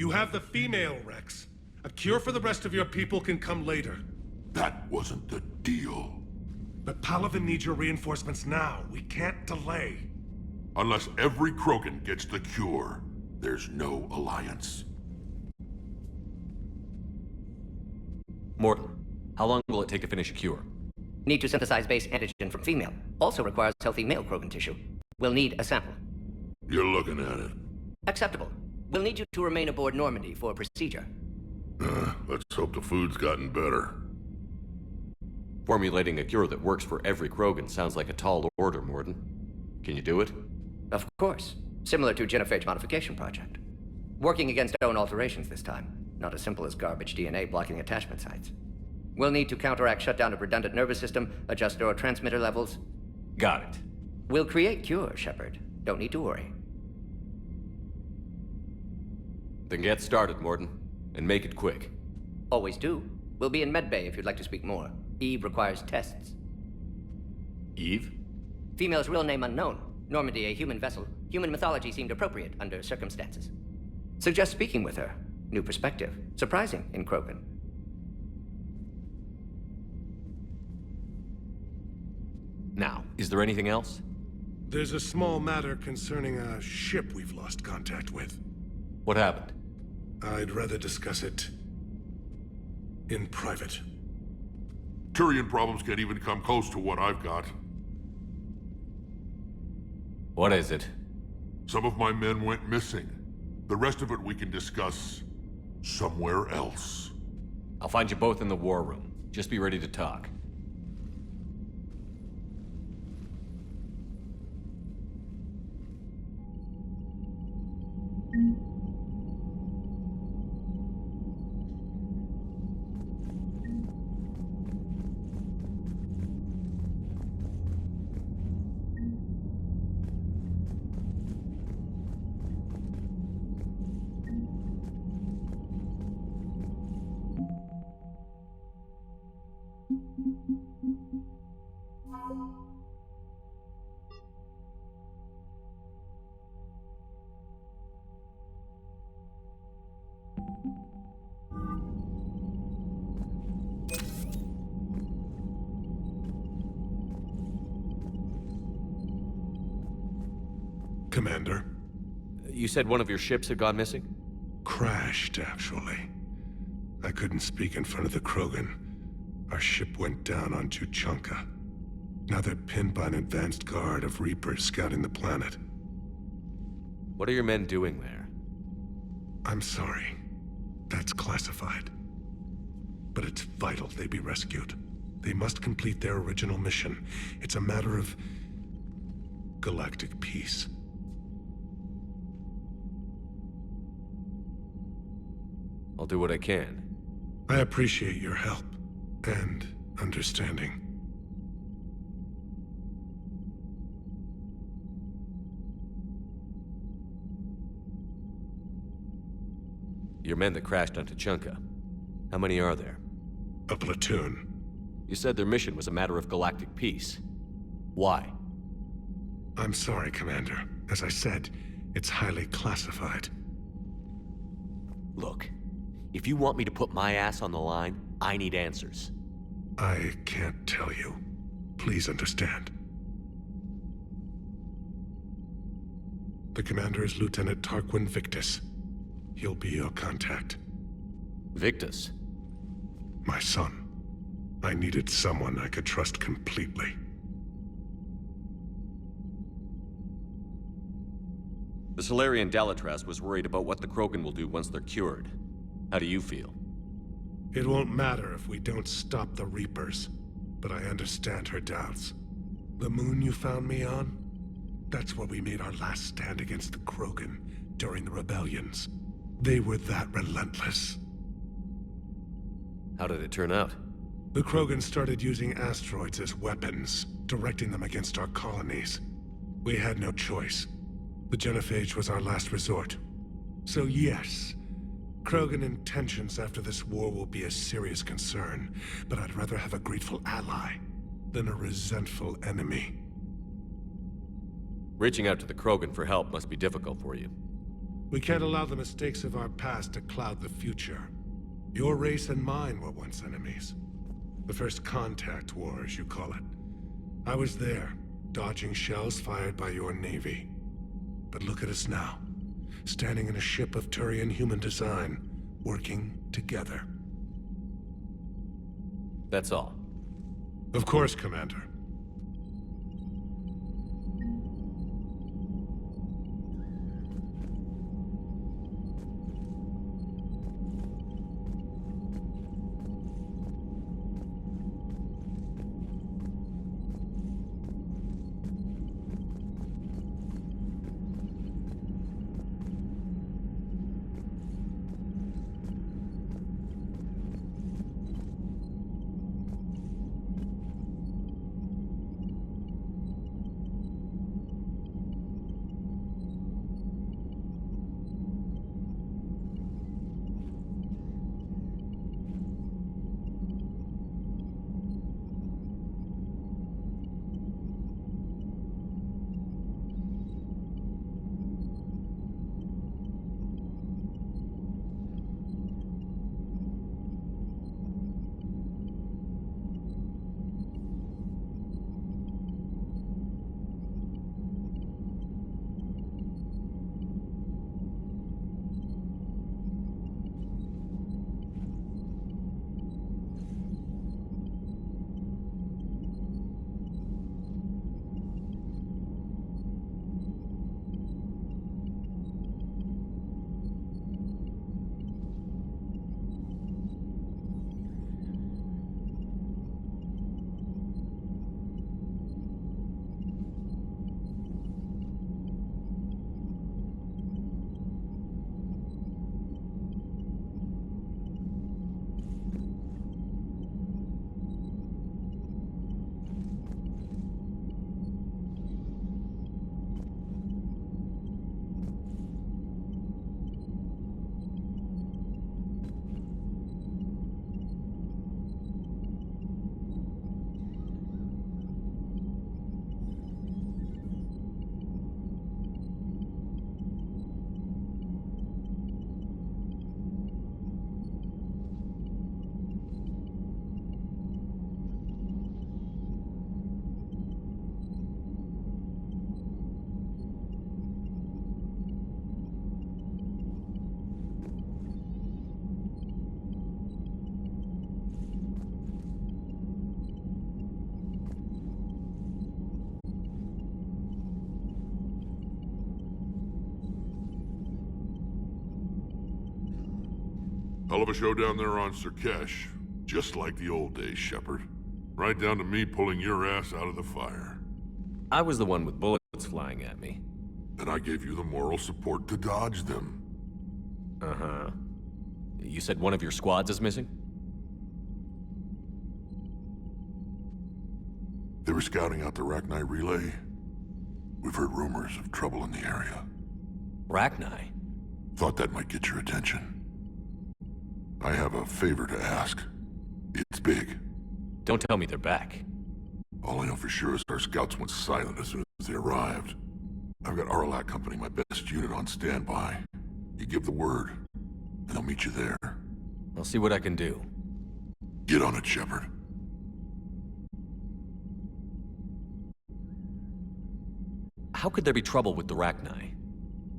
You have the female, Rex. A cure for the rest of your people can come later. That wasn't the deal. But Palaven needs your reinforcements now. We can't delay. Unless every Krogan gets the cure, there's no alliance. Morton, how long will it take to finish a cure? Need to synthesize base antigen from female. Also requires healthy male Krogan tissue. We'll need a sample. You're looking at it. Acceptable. We'll need you to remain aboard Normandy for procedure. Let's hope the food's gotten better. Formulating a cure that works for every Krogan sounds like a tall order, Morton. Can you do it? Of course. Similar to Genophage Modification Project. Working against own alterations this time. Not as simple as garbage DNA blocking attachment sites. We'll need to counteract shutdown of redundant nervous system, adjust neurotransmitter levels. Got it. We'll create cure, Shepard. Don't need to worry. Then get started, Morton. And make it quick. Always do. We'll be in medbay if you'd like to speak more. Eve requires tests. Eve? Female's real name unknown. Normandy a human vessel. Human mythology seemed appropriate under circumstances. Suggest speaking with her. New perspective. Surprising in Krogan. Now, is there anything else? There's a small matter concerning a ship we've lost contact with. What happened? I'd rather discuss it in private. Turian problems can't even come close to what I've got. What is it? Some of my men went missing. The rest of it we can discuss somewhere else. I'll find you both in the war room. Just be ready to talk. Commander? You said one of your ships had gone missing? Crashed, actually. I couldn't speak in front of the Krogan. Our ship went down on Tuchanka. Now they're pinned by an advanced guard of Reapers scouting the planet. What are your men doing there? I'm sorry. That's classified. But it's vital they be rescued. They must complete their original mission. It's a matter of galactic peace. I'll do what I can. I appreciate your help and understanding. Your men that crashed on Tuchanka. How many are there? A platoon. You said their mission was a matter of galactic peace. Why? I'm sorry, Commander. As I said, it's highly classified. Look, if you want me to put my ass on the line, I need answers. I can't tell you. Please understand. The commander is Lieutenant Tarquin Victus. He'll be your contact. Victus? My son. I needed someone I could trust completely. The Solarian Dalatras was worried about what the Krogan will do once they're cured. How do you feel? It won't matter if we don't stop the Reapers, but I understand her doubts. The moon you found me on? That's where we made our last stand against the Krogan during the rebellions. They were that relentless. How did it turn out? The Krogan started using asteroids as weapons, directing them against our colonies. We had no choice. The Genophage was our last resort. So yes, Krogan intentions after this war will be a serious concern, but I'd rather have a grateful ally than a resentful enemy. Reaching out to the Krogan for help must be difficult for you. We can't allow the mistakes of our past to cloud the future. Your race and mine were once enemies. The First Contact War, as you call it. I was there, dodging shells fired by your navy. But look at us now, standing in a ship of Turian human design, working together. That's all. Of course, Commander. Hell of a show down there on Surkesh. Just like the old days, Shepard. Right down to me pulling your ass out of the fire. I was the one with bullets flying at me. And I gave you the moral support to dodge them. Uh-huh. You said one of your squads is missing? They were scouting out the Rachni relay. We've heard rumors of trouble in the area. Rachni? Thought that might get your attention. I have a favor to ask. It's big. Don't tell me they're back. All I know for sure is our scouts went silent as soon as they arrived. I've got Aralak Company, my best unit, on standby. You give the word, and they'll meet you there. I'll see what I can do. Get on it, Shepard. How could there be trouble with the Rachni?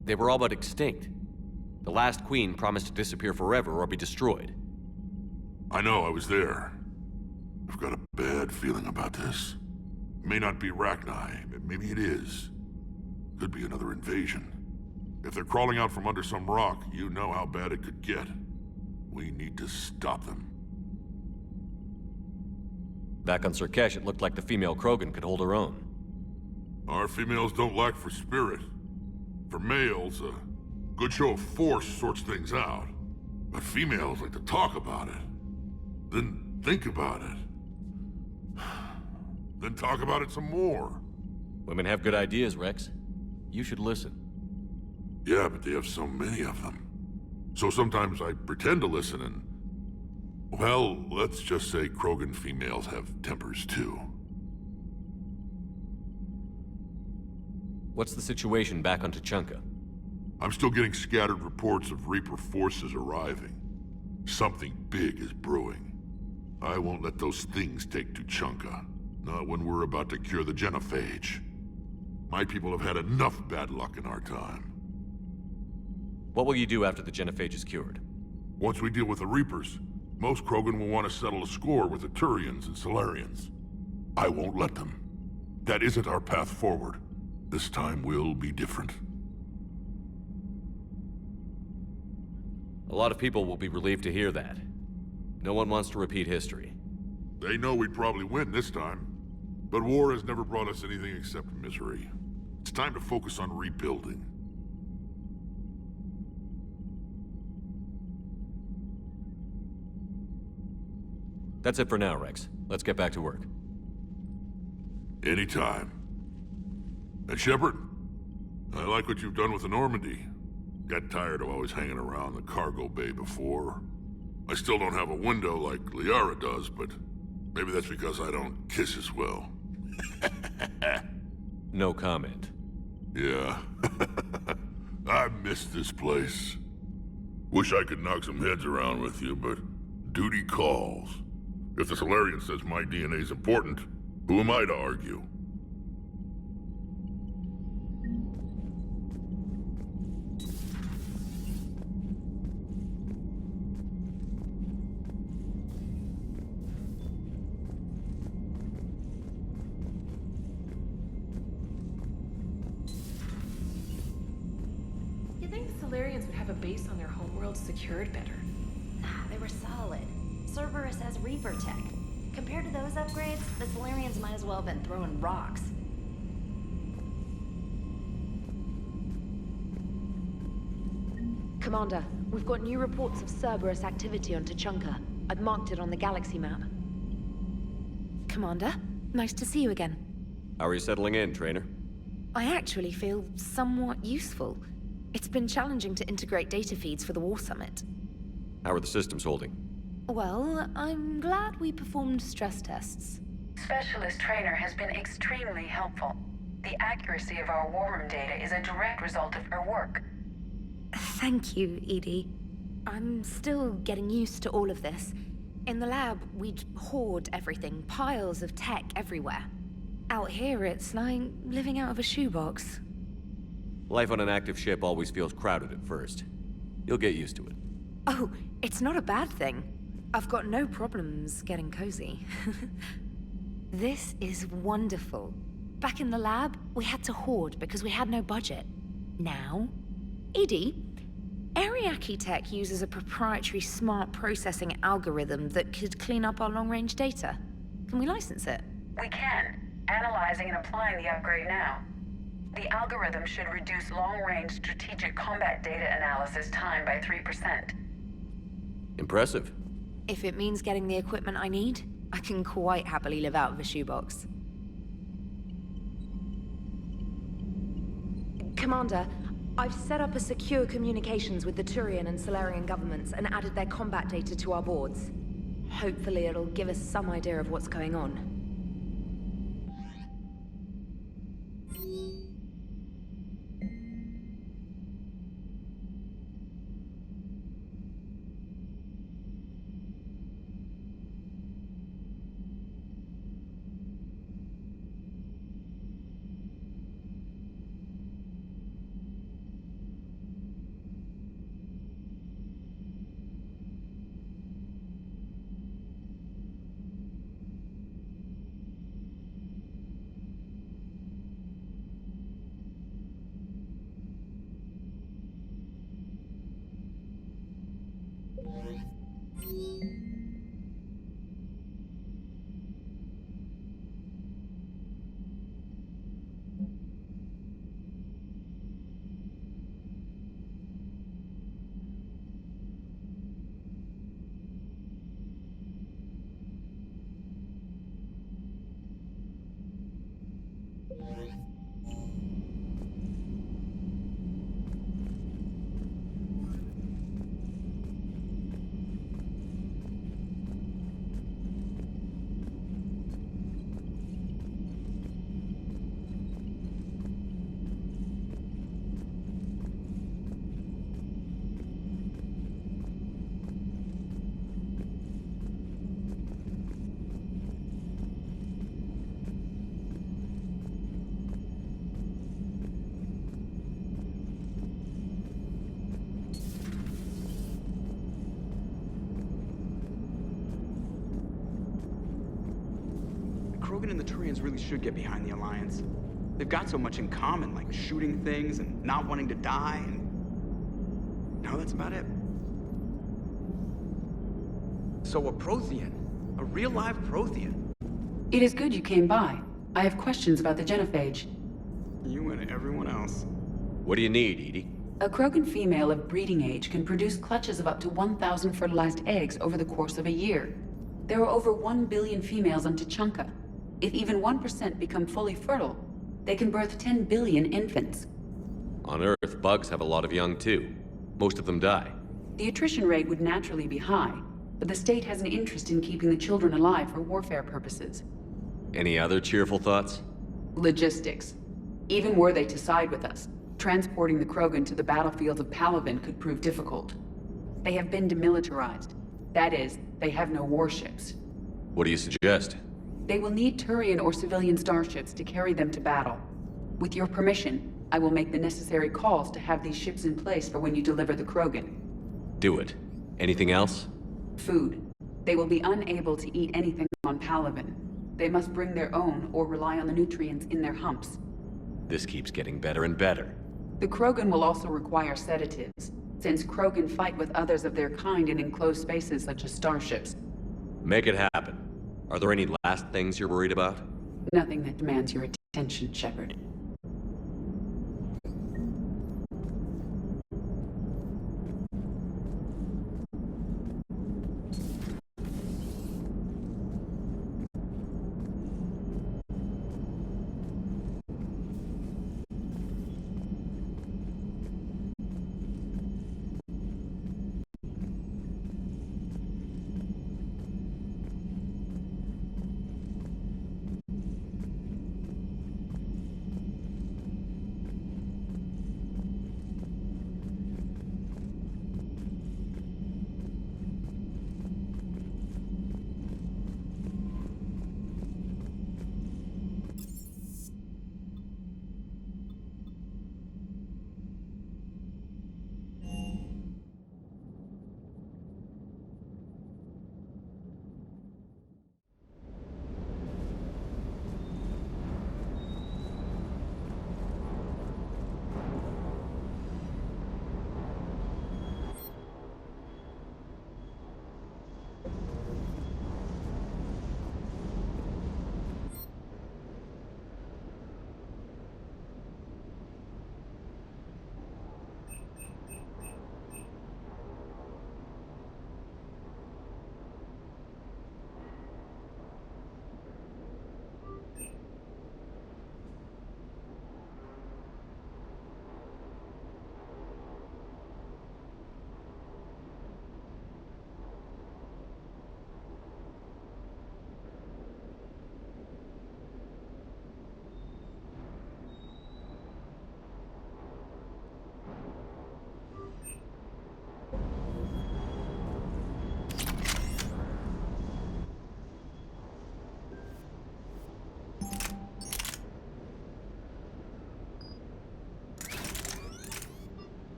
They were all but extinct. The last queen promised to disappear forever or be destroyed. I know, I was there. I've got a bad feeling about this. It may not be Rachni, maybe it is. Could be another invasion. If they're crawling out from under some rock, you know how bad it could get. We need to stop them. Back on Surkesh, it looked like the female Krogan could hold her own. Our females don't lack for spirit. For males, a good show of force sorts things out. But females like to talk about it. Then think about it. Then talk about it some more. Women have good ideas, Rex. You should listen. Yeah, but they have so many of them. So sometimes I pretend to listen and... Well, let's just say Krogan females have tempers too. What's the situation back on Tuchanka? I'm still getting scattered reports of Reaper forces arriving. Something big is brewing. I won't let those things take Tuchanka. Not when we're about to cure the genophage. My people have had enough bad luck in our time. What will you do after the genophage is cured? Once we deal with the Reapers, most Krogan will want to settle a score with the Turians and Solarians. I won't let them. That isn't our path forward. This time will be different. A lot of people will be relieved to hear that. No one wants to repeat history. They know we'd probably win this time. But war has never brought us anything except misery. It's time to focus on rebuilding. That's it for now, Rex. Let's get back to work. Anytime. And Shepard, I like what you've done with the Normandy. Got tired of always hanging around the cargo bay before. I still don't have a window like Liara does, but maybe that's because I don't kiss as well. No comment. Yeah. I miss this place. Wish I could knock some heads around with you, but duty calls. If the Solarian says my DNA's important, who am I to argue? You'd think the Solarians would have a base on their homeworld secured better. Nah, they were solid. Cerberus has Reaper tech. Compared to those upgrades, the Solarians might as well have been throwing rocks. Commander, we've got new reports of Cerberus activity on Tuchanka. I've marked it on the galaxy map. Commander, nice to see you again. How are you settling in, Trainer? I actually feel somewhat useful. It's been challenging to integrate data feeds for the War Summit. How are the systems holding? Well, I'm glad we performed stress tests. Specialist Trainer has been extremely helpful. The accuracy of our war room data is a direct result of her work. Thank you, Edie. I'm still getting used to all of this. In the lab, we'd hoard everything, piles of tech everywhere. Out here, it's like living out of a shoebox. Life on an active ship always feels crowded at first. You'll get used to it. Oh, it's not a bad thing. I've got no problems getting cozy. This is wonderful. Back in the lab, we had to hoard because we had no budget. Now, Edie, Ariake Tech uses a proprietary smart processing algorithm that could clean up our long-range data. Can we license it? We can. Analyzing and applying the upgrade now. The algorithm should reduce long-range strategic combat data analysis time by 3%. Impressive. If it means getting the equipment I need, I can quite happily live out of a shoebox. Commander, I've set up a secure communications with the Turian and Solarian governments and added their combat data to our boards. Hopefully it'll give us some idea of what's going on. Krogan and the Turians really should get behind the Alliance. They've got so much in common, like shooting things and not wanting to die, and... no, that's about it. So a Prothean. A real live Prothean. It is good you came by. I have questions about the genophage. You and everyone else. What do you need, Edie? A Krogan female of breeding age can produce clutches of up to 1,000 fertilized eggs over the course of a year. There are over 1 billion females on Tuchanka. If even 1% become fully fertile, they can birth 10 billion infants. On Earth, bugs have a lot of young too. Most of them die. The attrition rate would naturally be high, but the state has an interest in keeping the children alive for warfare purposes. Any other cheerful thoughts? Logistics. Even were they to side with us, transporting the Krogan to the battlefields of Palaven could prove difficult. They have been demilitarized. That is, they have no warships. What do you suggest? They will need Turian or civilian starships to carry them to battle. With your permission, I will make the necessary calls to have these ships in place for when you deliver the Krogan. Do it. Anything else? Food. They will be unable to eat anything on Palaven. They must bring their own or rely on the nutrients in their humps. This keeps getting better and better. The Krogan will also require sedatives, since Krogan fight with others of their kind in enclosed spaces such as starships. Make it happen. Are there any last things you're worried about? Nothing that demands your attention, Shepard.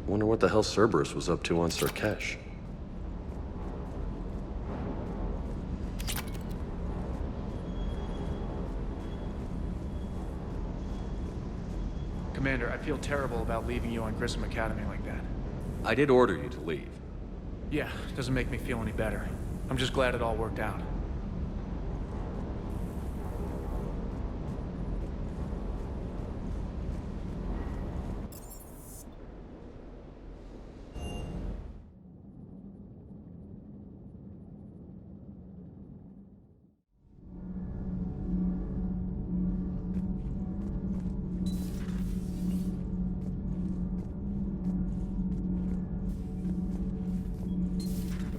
Wonder what the hell Cerberus was up to on Surkesh. Commander, I feel terrible about leaving you on Grissom Academy like that. I did order you to leave. Yeah, doesn't make me feel any better. I'm just glad it all worked out.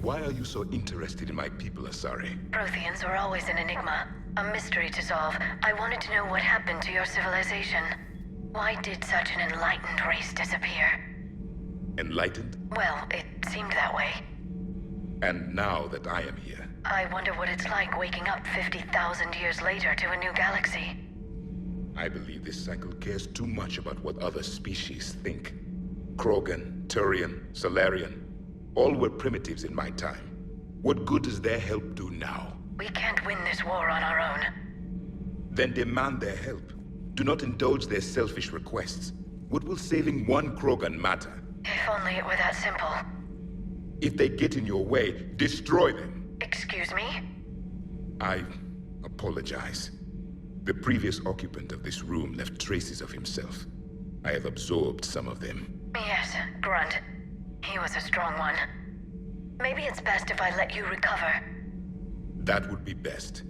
Why are you so interested in my people, Asari? Protheans were always an enigma, a mystery to solve. I wanted to know what happened to your civilization. Why did such an enlightened race disappear? Enlightened? Well, it seemed that way. And now that I am here, I wonder what it's like waking up 50,000 years later to a new galaxy. I believe this cycle cares too much about what other species think. Krogan, Turian, Solarian, all were primitives in my time. What good does their help do now? We can't win this war on our own. Then demand their help. Do not indulge their selfish requests. What will saving one Krogan matter? If only it were that simple. If they get in your way, destroy them. Excuse me? I apologize. The previous occupant of this room left traces of himself. I have absorbed some of them. Yes, Grunt. He was a strong one. Maybe it's best if I let you recover. That would be best.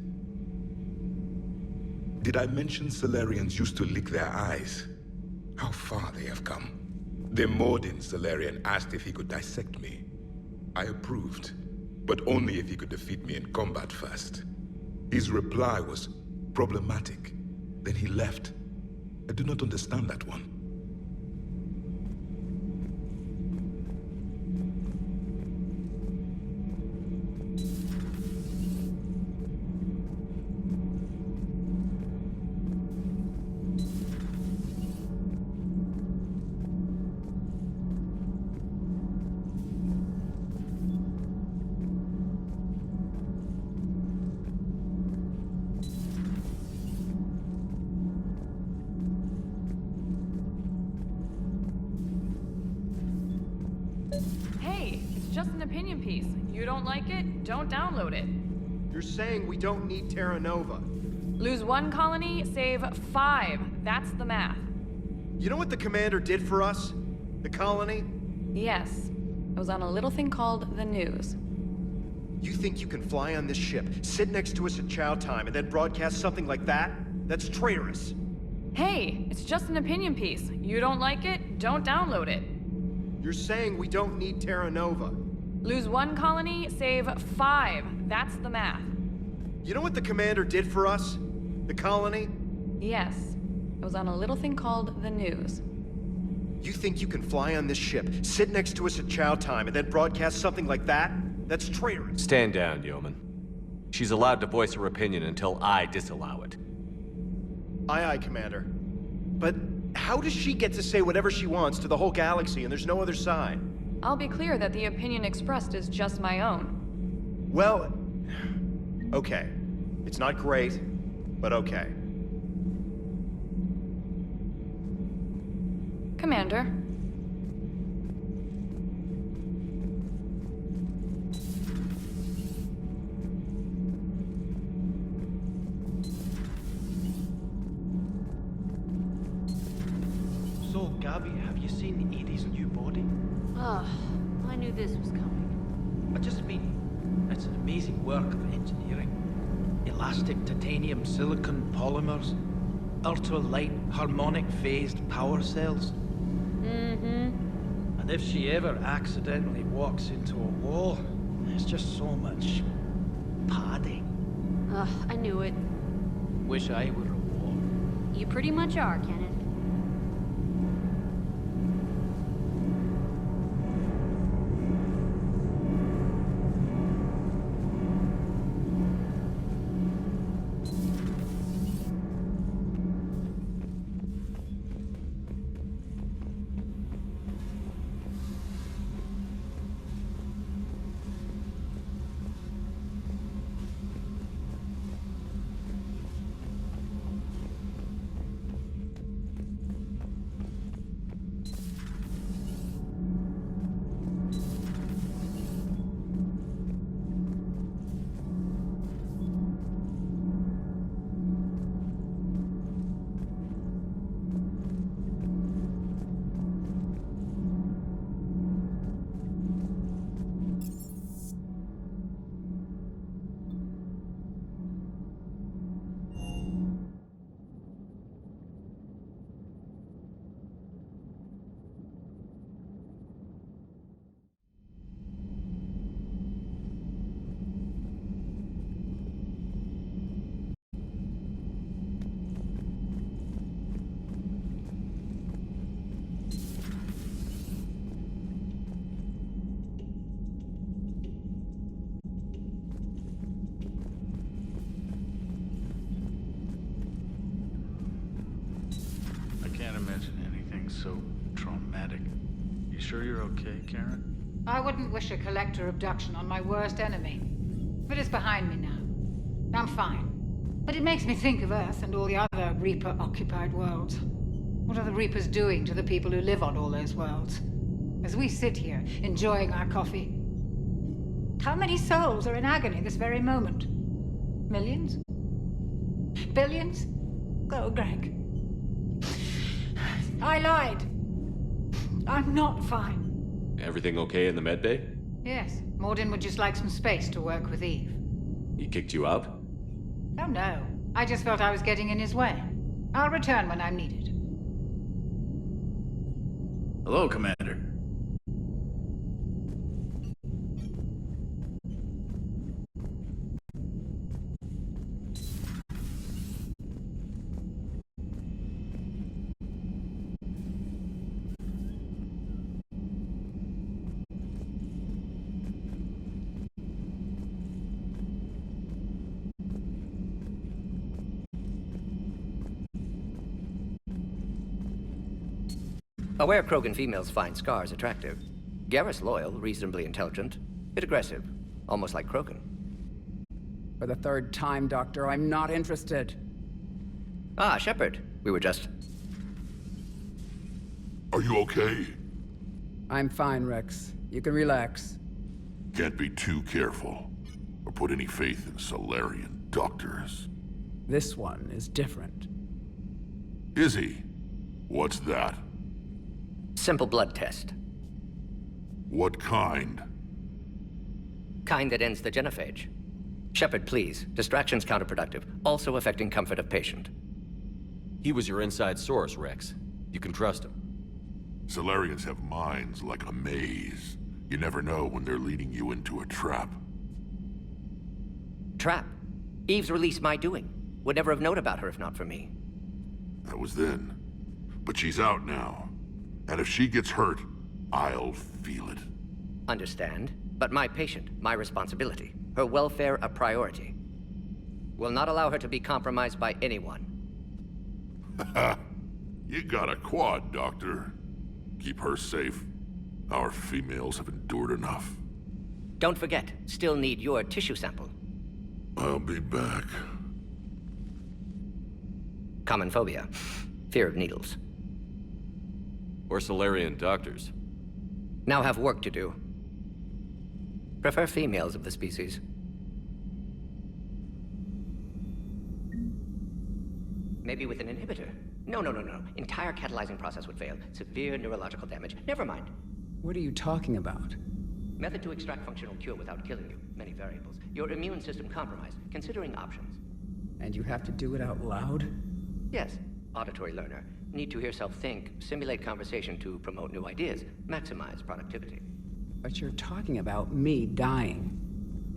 Did I mention Solarians used to lick their eyes? How far they have come. The Mordin Solarian asked if he could dissect me. I approved, but only if he could defeat me in combat first. His reply was problematic. Then he left. I do not understand that one. Just an opinion piece. You don't like it? Don't download it. You're saying we don't need Terra Nova. Lose 1 colony, save 5. That's the math. You know what the commander did for us? The colony? Yes. It was on a little thing called the news. You think you can fly on this ship, sit next to us at chow time, and then broadcast something like that? That's traitorous. Hey, it's just an opinion piece. You don't like it? Don't download it. You're saying we don't need Terra Nova. Lose 1 colony, save 5. That's the math. You know what the commander did for us? The colony? Yes. It was on a little thing called the news. You think you can fly on this ship, sit next to us at chow time, and then broadcast something like that? That's traitorous. Stand down, Yeoman. She's allowed to voice her opinion until I disallow it. Aye, aye, Commander. But how does she get to say whatever she wants to the whole galaxy and there's no other side? I'll be clear that the opinion expressed is just my own. Well, okay. It's not great, but okay. Commander. So, Gabby, have you seen Edie's new body? Ah, I knew this was coming. I just mean, it's an amazing work of engineering. Elastic titanium silicon polymers, ultra-light harmonic phased power cells. Mm-hmm. And if she ever accidentally walks into a wall, there's just so much padding. Ugh, I knew it. Wish I were a wall. You pretty much are, Kenneth. so traumatic. You sure you're okay, Karen? I wouldn't wish a collector abduction on my worst enemy. But it's behind me now. I'm fine. But it makes me think of Earth and all the other Reaper-occupied worlds. What are the Reapers doing to the people who live on all those worlds? As we sit here, enjoying our coffee, how many souls are in agony this very moment? Millions? Billions? Oh, Greg. I lied. I'm not fine. Everything okay in the medbay? Yes, Mordin would just like some space to work with Eve. He kicked you out? Oh no, I just felt I was getting in his way. I'll return when I'm needed. Hello, Commander. Aware Krogan females find scars attractive. Garrus loyal, reasonably intelligent, bit aggressive, almost like Krogan. For the third time, Doctor, I'm not interested. Ah, Shepard. We were just... Are you okay? I'm fine, Rex. You can relax. Can't be too careful, or put any faith in Solarian doctors. This one is different. Is he? What's that? Simple blood test. What kind? Kind that ends the genophage. Shepard, please. Distraction's counterproductive, also affecting comfort of patient. He was your inside source, Rex. You can trust him. Solarians have minds like a maze. You never know when they're leading you into a trap. Trap? Eve's release my doing. Would never have known about her if not for me. That was then. But she's out now. And if she gets hurt, I'll feel it. Understand. But my patient, my responsibility. Her welfare a priority. Will not allow her to be compromised by anyone. You got a quad, Doctor. Keep her safe. Our females have endured enough. Don't forget, still need your tissue sample. I'll be back. Common phobia. Fear of needles. Or Solarian doctors. Now have work to do. Prefer females of the species. Maybe with an inhibitor. No. Entire catalyzing process would fail. Severe neurological damage. Never mind. What are you talking about? Method to extract functional cure without killing you. Many variables. Your immune system compromised. Considering options. And you have to do it out loud? Yes. Auditory learner. Need to hear self think, simulate conversation to promote new ideas, maximize productivity. But you're talking about me dying.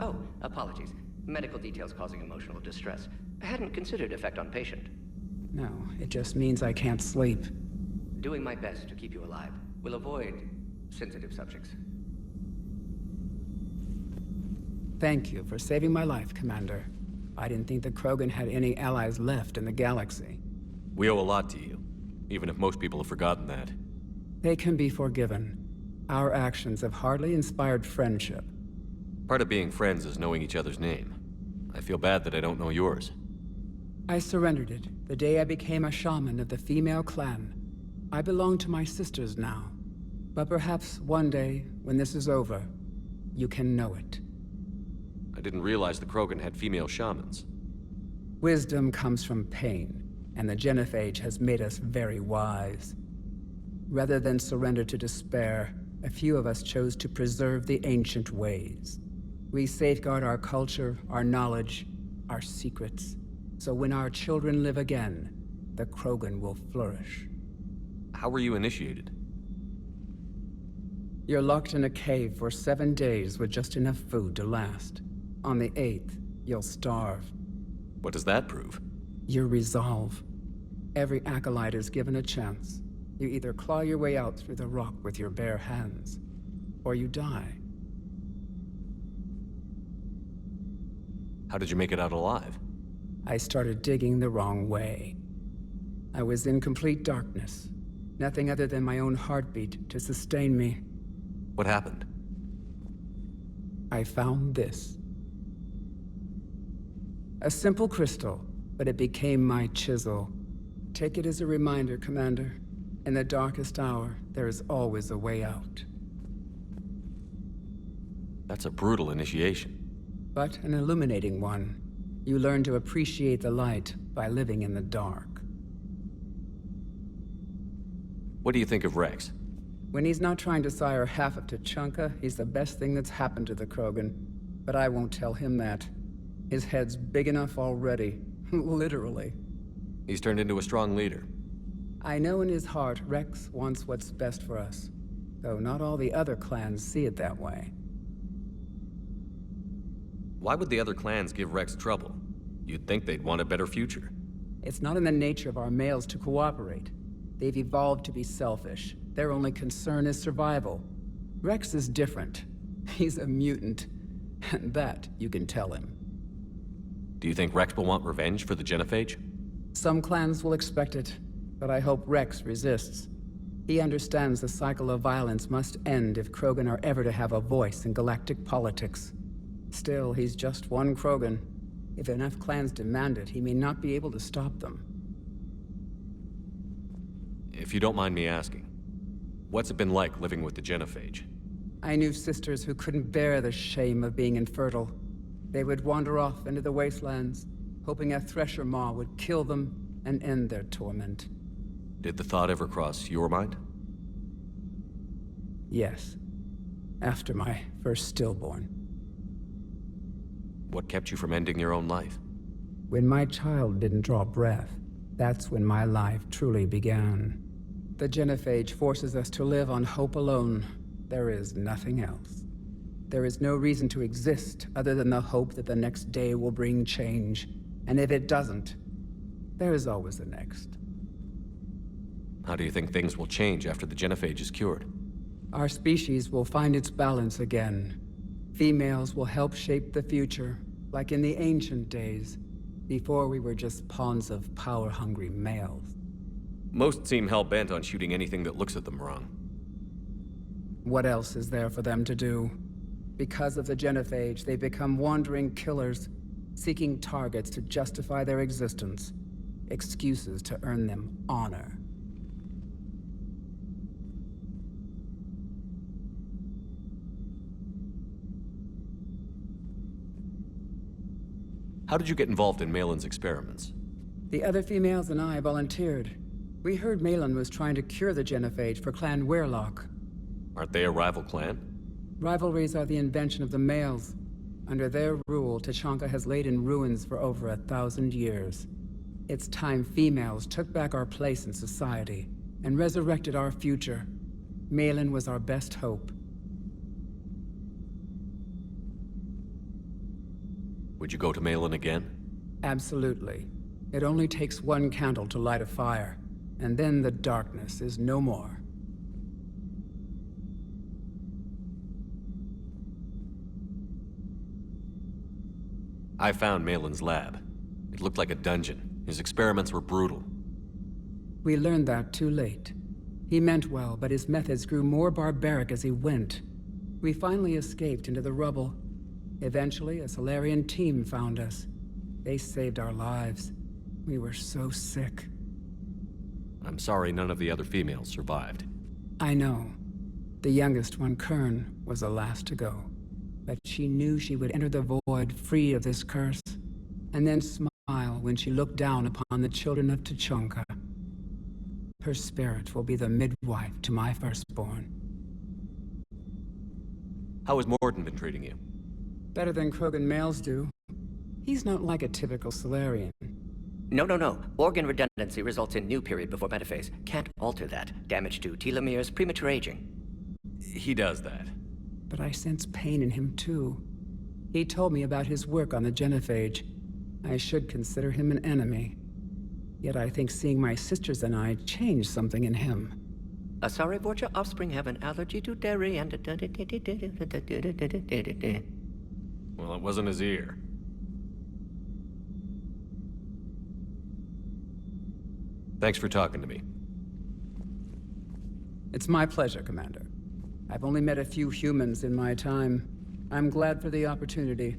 Oh, apologies. Medical details causing emotional distress. I hadn't considered effect on patient. No, it just means I can't sleep. Doing my best to keep you alive. Will avoid sensitive subjects. Thank you for saving my life, Commander. I didn't think the Krogan had any allies left in the galaxy. We owe a lot to you, even if most people have forgotten that. They can be forgiven. Our actions have hardly inspired friendship. Part of being friends is knowing each other's name. I feel bad that I don't know yours. I surrendered it the day I became a shaman of the female clan. I belong to my sisters now. But perhaps one day, when this is over, you can know it. I didn't realize the Krogan had female shamans. Wisdom comes from pain, and the genophage has made us very wise. Rather than surrender to despair, a few of us chose to preserve the ancient ways. We safeguard our culture, our knowledge, our secrets. So when our children live again, the Krogan will flourish. How were you initiated? You're locked in a cave for 7 days with just enough food to last. On the 8th, you'll starve. What does that prove? Your resolve. Every acolyte is given a chance. You either claw your way out through the rock with your bare hands, or you die. How did you make it out alive? I started digging the wrong way. I was in complete darkness, Nothing other than my own heartbeat to sustain me. What happened? I found this. A simple crystal, but it became my chisel. Take it as a reminder, Commander. In the darkest hour, there is always a way out. That's a brutal initiation. But an illuminating one. You learn to appreciate the light by living in the dark. What do you think of Rex? When he's not trying to sire half of Tuchanka, he's the best thing that's happened to the Krogan. But I won't tell him that. His head's big enough already. Literally. He's turned into a strong leader. I know in his heart Rex wants what's best for us. Though not all the other clans see it that way. Why would the other clans give Rex trouble? You'd think they'd want a better future. It's not in the nature of our males to cooperate. They've evolved to be selfish. Their only concern is survival. Rex is different. He's a mutant. And that you can tell him. Do you think Rex will want revenge for the Genophage? Some clans will expect it, but I hope Rex resists. He understands the cycle of violence must end if Krogan are ever to have a voice in galactic politics. Still, he's just one Krogan. If enough clans demand it, he may not be able to stop them. If you don't mind me asking, what's it been like living with the Genophage? I knew sisters who couldn't bear the shame of being infertile. They would wander off into the wastelands, hoping a Thresher Maw would kill them and end their torment. Did the thought ever cross your mind? Yes. After my first stillborn. What kept you from ending your own life? When my child didn't draw breath, that's when my life truly began. The Genophage forces us to live on hope alone. There is nothing else. There is no reason to exist other than the hope that the next day will bring change. And if it doesn't, there is always the next. How do you think things will change after the Genophage is cured? Our species will find its balance again. Females will help shape the future, like in the ancient days, before we were just pawns of power-hungry males. Most seem hell-bent on shooting anything that looks at them wrong. What else is there for them to do? Because of the Genophage, they become wandering killers, seeking targets to justify their existence, excuses to earn them honor. How did you get involved in Malin's experiments? The other females and I volunteered. We heard Malin was trying to cure the Genophage for Clan Weirlock. Aren't they a rival clan? Rivalries are the invention of the males. Under their rule, Tuchanka has laid in ruins for over 1,000 years. It's time females took back our place in society and resurrected our future. Malin was our best hope. Would you go to Malin again? Absolutely. It only takes one candle to light a fire, and then the darkness is no more. I found Malin's lab. It looked like a dungeon. His experiments were brutal. We learned that too late. He meant well, but his methods grew more barbaric as he went. We finally escaped into the rubble. Eventually, a Solarian team found us. They saved our lives. We were so sick. I'm sorry none of the other females survived. I know. The youngest one, Kern, was the last to go. But she knew she would enter the void free of this curse, and then smile when she looked down upon the children of Tuchanka. Her spirit will be the midwife to my firstborn. How has Mordin been treating you? Better than Krogan males do. He's not like a typical Solarian. No. Organ redundancy results in new period before metaphase. Can't alter that. Damage to telomeres, premature aging. He does that. But I sense pain in him too. He told me about his work on the Genophage. I should consider him an enemy. Yet I think seeing my sisters and I changed something in him. Asari Vorcha offspring have an allergy to dairy and... Well, it wasn't his ear. Thanks for talking to me. It's my pleasure, Commander. I've only met a few humans in my time. I'm glad for the opportunity.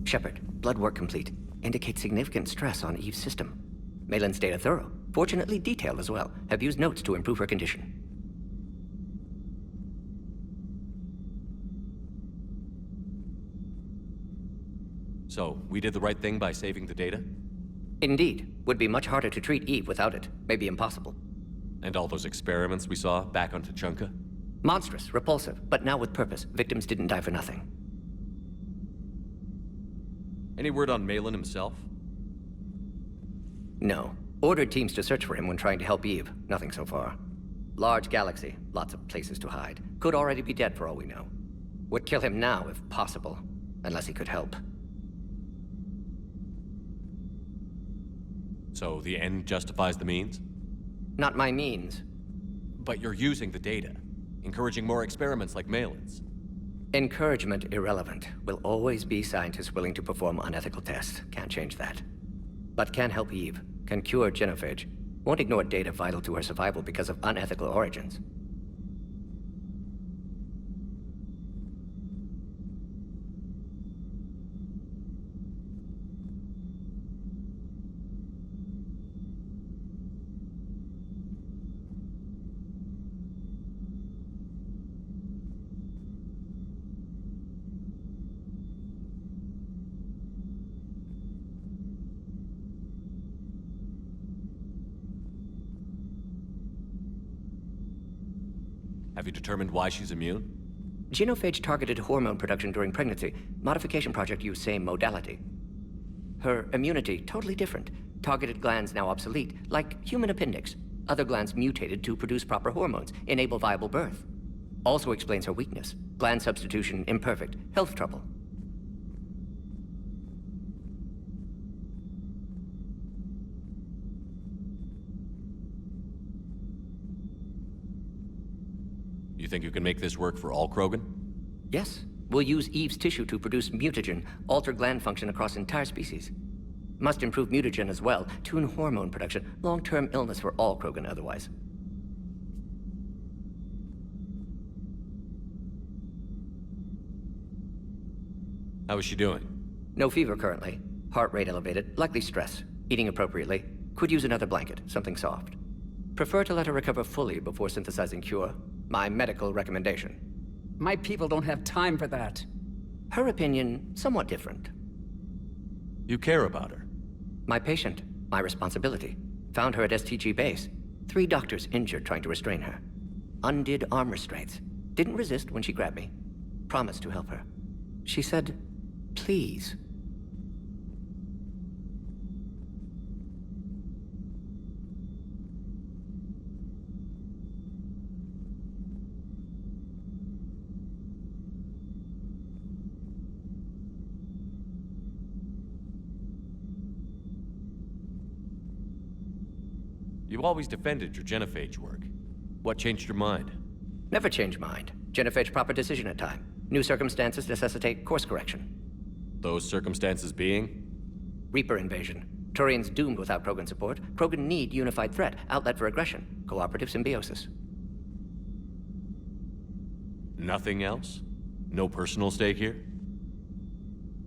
Shepard, blood work complete. Indicates significant stress on Eve's system. Malin's data thorough. Fortunately detailed as well. Have used notes to improve her condition. So, we did the right thing by saving the data? Indeed. Would be much harder to treat Eve without it. Maybe impossible. And all those experiments we saw back on Tuchanka? Monstrous, repulsive, but now with purpose. Victims didn't die for nothing. Any word on Malin himself? No. Ordered teams to search for him when trying to help Eve. Nothing so far. Large galaxy. Lots of places to hide. Could already be dead for all we know. Would kill him now if possible. Unless he could help. So the end justifies the means? Not my means. But you're using the data. Encouraging more experiments like Malin's. Encouragement irrelevant. Will always be scientists willing to perform unethical tests. Can't change that. But can help Eve. Can cure genophage. Won't ignore data vital to her survival because of unethical origins. Have you determined why she's immune? Genophage targeted hormone production during pregnancy. Modification project used same modality. Her immunity, totally different. Targeted glands now obsolete, like human appendix. Other glands mutated to produce proper hormones, enable viable birth. Also explains her weakness. Gland substitution imperfect. Health trouble. You think you can make this work for all Krogan? Yes. We'll use Eve's tissue to produce mutagen, alter gland function across entire species. Must improve mutagen as well, tune hormone production, long-term illness for all Krogan otherwise. How is she doing? No fever currently. Heart rate elevated, likely stress. Eating appropriately. Could use another blanket, something soft. Prefer to let her recover fully before synthesizing cure. My medical recommendation. My people don't have time for that. Her opinion, somewhat different. You care about her? My patient. My responsibility. Found her at STG base. 3 doctors injured trying to restrain her. Undid arm restraints. Didn't resist when she grabbed me. Promised to help her. She said, please. You always defended your genophage work. What changed your mind? Never change mind. Genophage proper decision at time. New circumstances necessitate course correction. Those circumstances being? Reaper invasion. Turians doomed without Krogan support. Krogan need unified threat, outlet for aggression. Cooperative symbiosis. Nothing else? No personal stake here?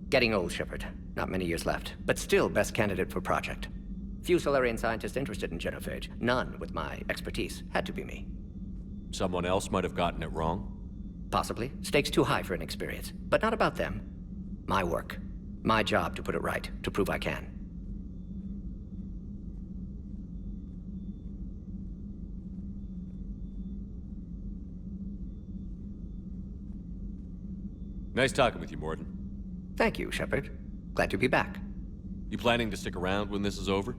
Getting old, Shepard. Not many years left, but still best candidate for project. Few Solarian scientists interested in genophage. None with my expertise. Had to be me. Someone else might have gotten it wrong? Possibly. Stakes too high for inexperience. But not about them. My work. My job to put it right. To prove I can. Nice talking with you, Mordin. Thank you, Shepard. Glad to be back. You planning to stick around when this is over?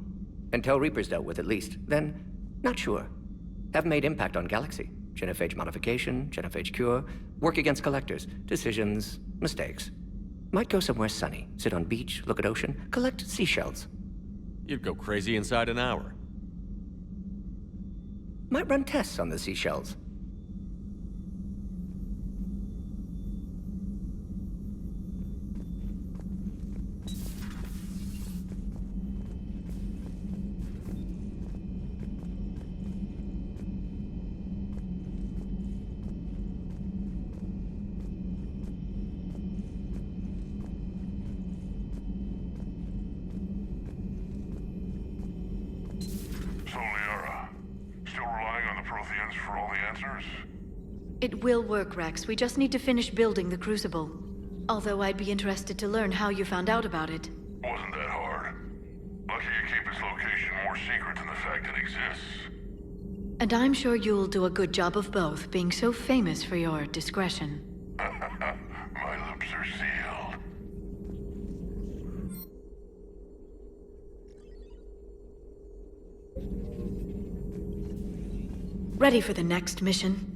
Until Reaper's dealt with, at least. Then, not sure. Haven't made impact on Galaxy. Genophage modification, genophage cure, work against collectors, decisions, mistakes. Might go somewhere sunny, sit on beach, look at ocean, collect seashells. You'd go crazy inside an hour. Might run tests on the seashells. hands for all the answers? It will work, Rex. We just need to finish building the Crucible. Although I'd be interested to learn how you found out about it. Wasn't that hard. Lucky you keep its location more secret than the fact it exists. And I'm sure you'll do a good job of both, being so famous for your discretion. My lips are sealed. Ready for the next mission?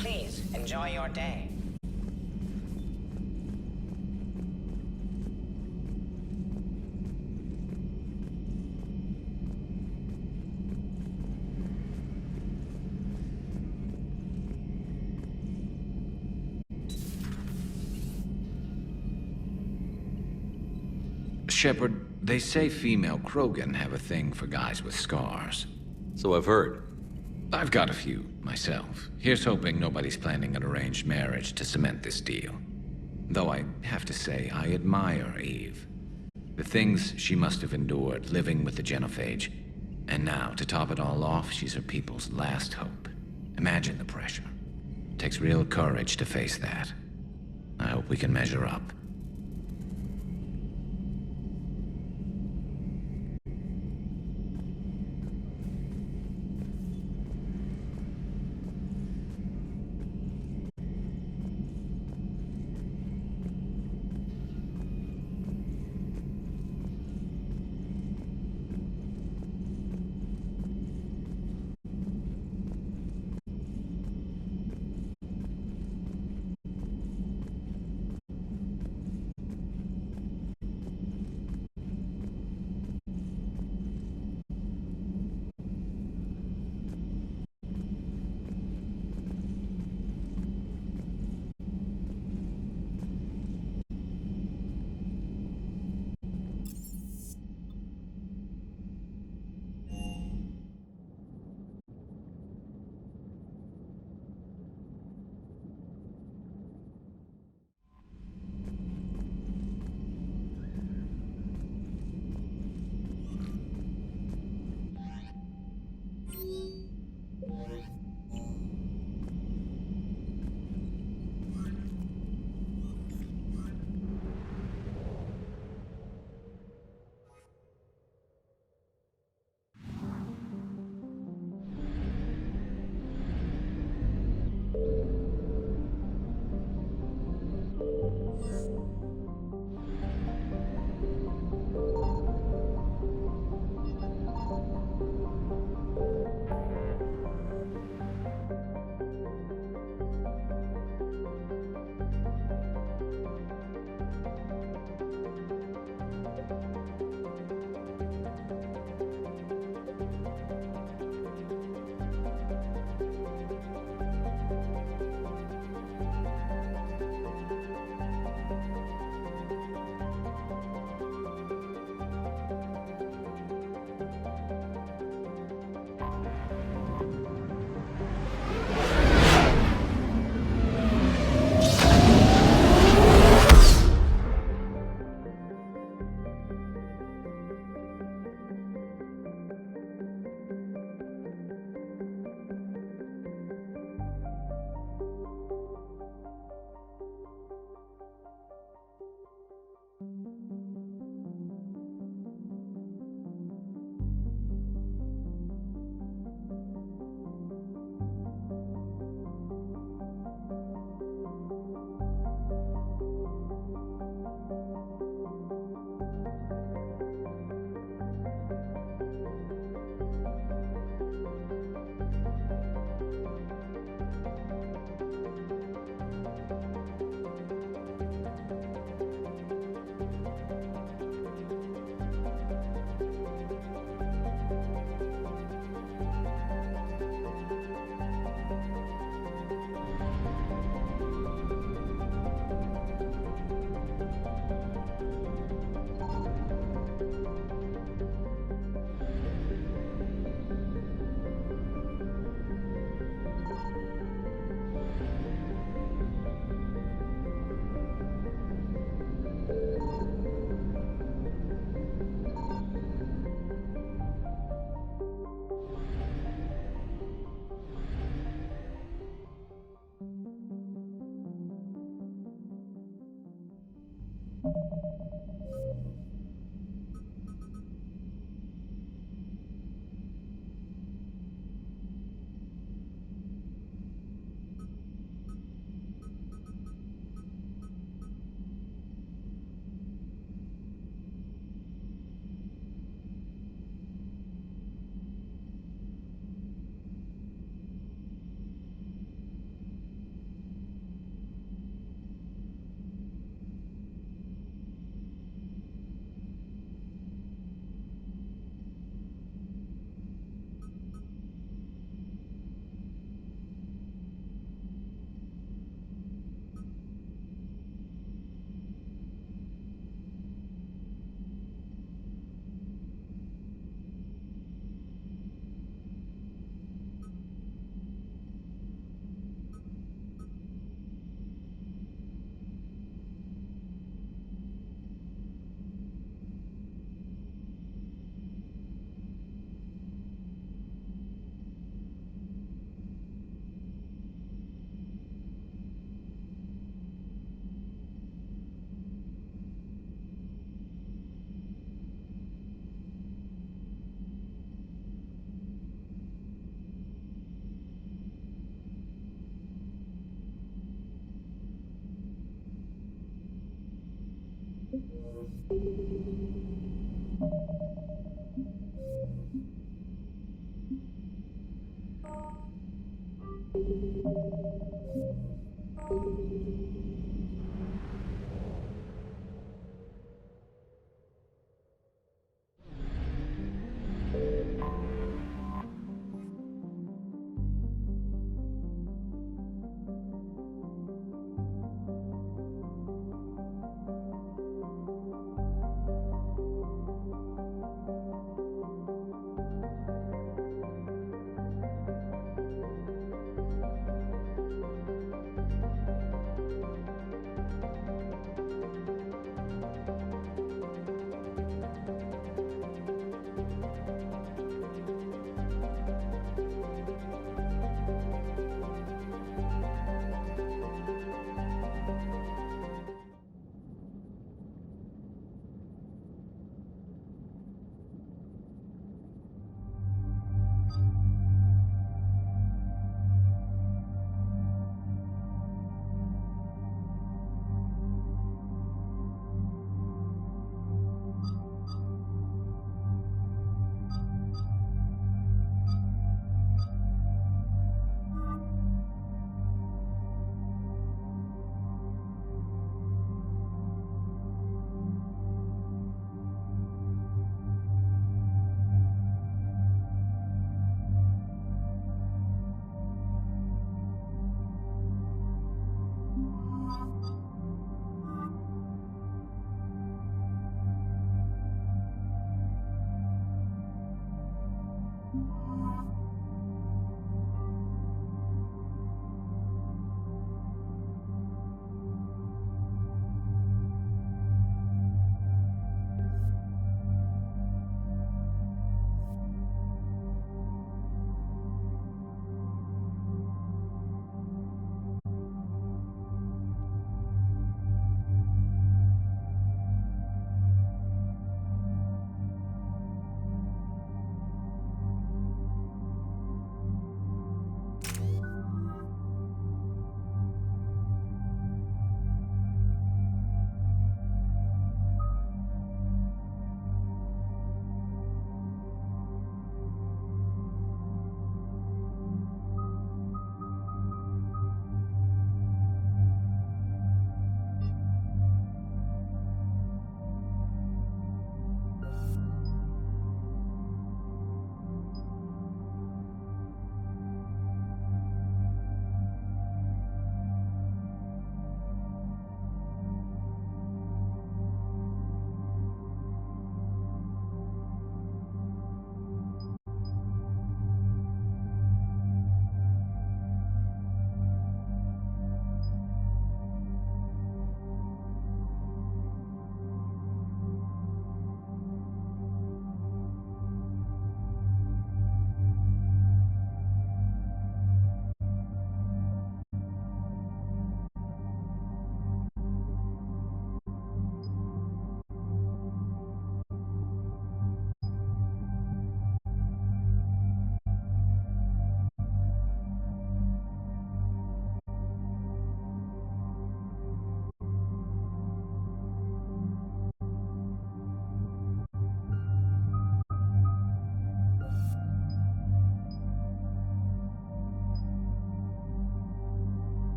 Please, enjoy your day. Shepard, they say female Krogan have a thing for guys with scars. So I've heard. I've got a few, myself. Here's hoping nobody's planning an arranged marriage to cement this deal. Though I have to say, I admire Eve. The things she must have endured living with the Genophage. And now, to top it all off, she's her people's last hope. Imagine the pressure. It takes real courage to face that. I hope we can measure up.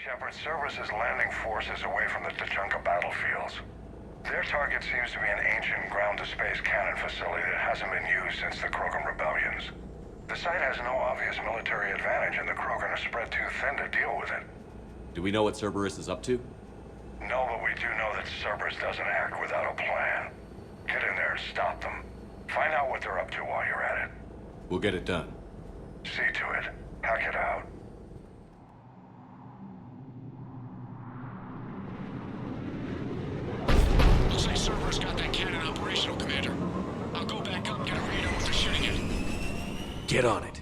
Shepard, Cerberus is landing forces away from the Tuchanka battlefields. Their target seems to be an ancient ground-to-space cannon facility that hasn't been used since the Krogan rebellions. The site has no obvious military advantage, and the Krogan are spread too thin to deal with it. Do we know what Cerberus is up to? No, but we do know that Cerberus doesn't act without a plan. Get in there and stop them. Find out what they're up to while you're at it. We'll get it done. See to it. Hack it out. Looks like Cerberus got that cannon operational, Commander. I'll go back up and get a read on what they're shooting at. Get on it.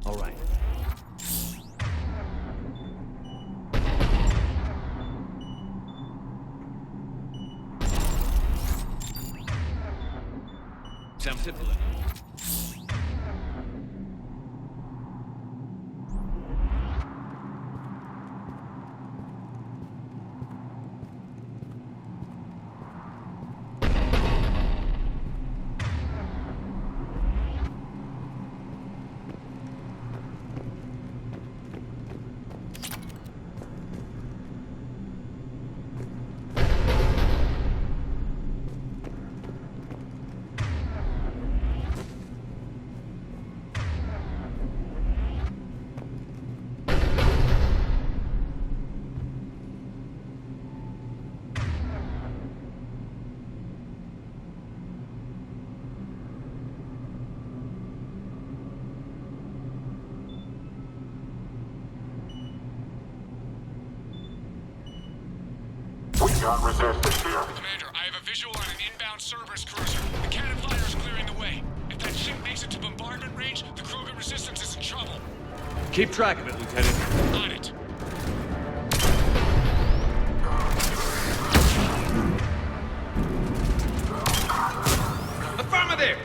All right. Sounds simple enough. Can't resist this here. Commander, I have a visual on an inbound Cerberus cruiser. The cannon fire is clearing the way. If that ship makes it to bombardment range, the Krogan resistance is in trouble. Keep track of it, Lieutenant. On it. Affirmative!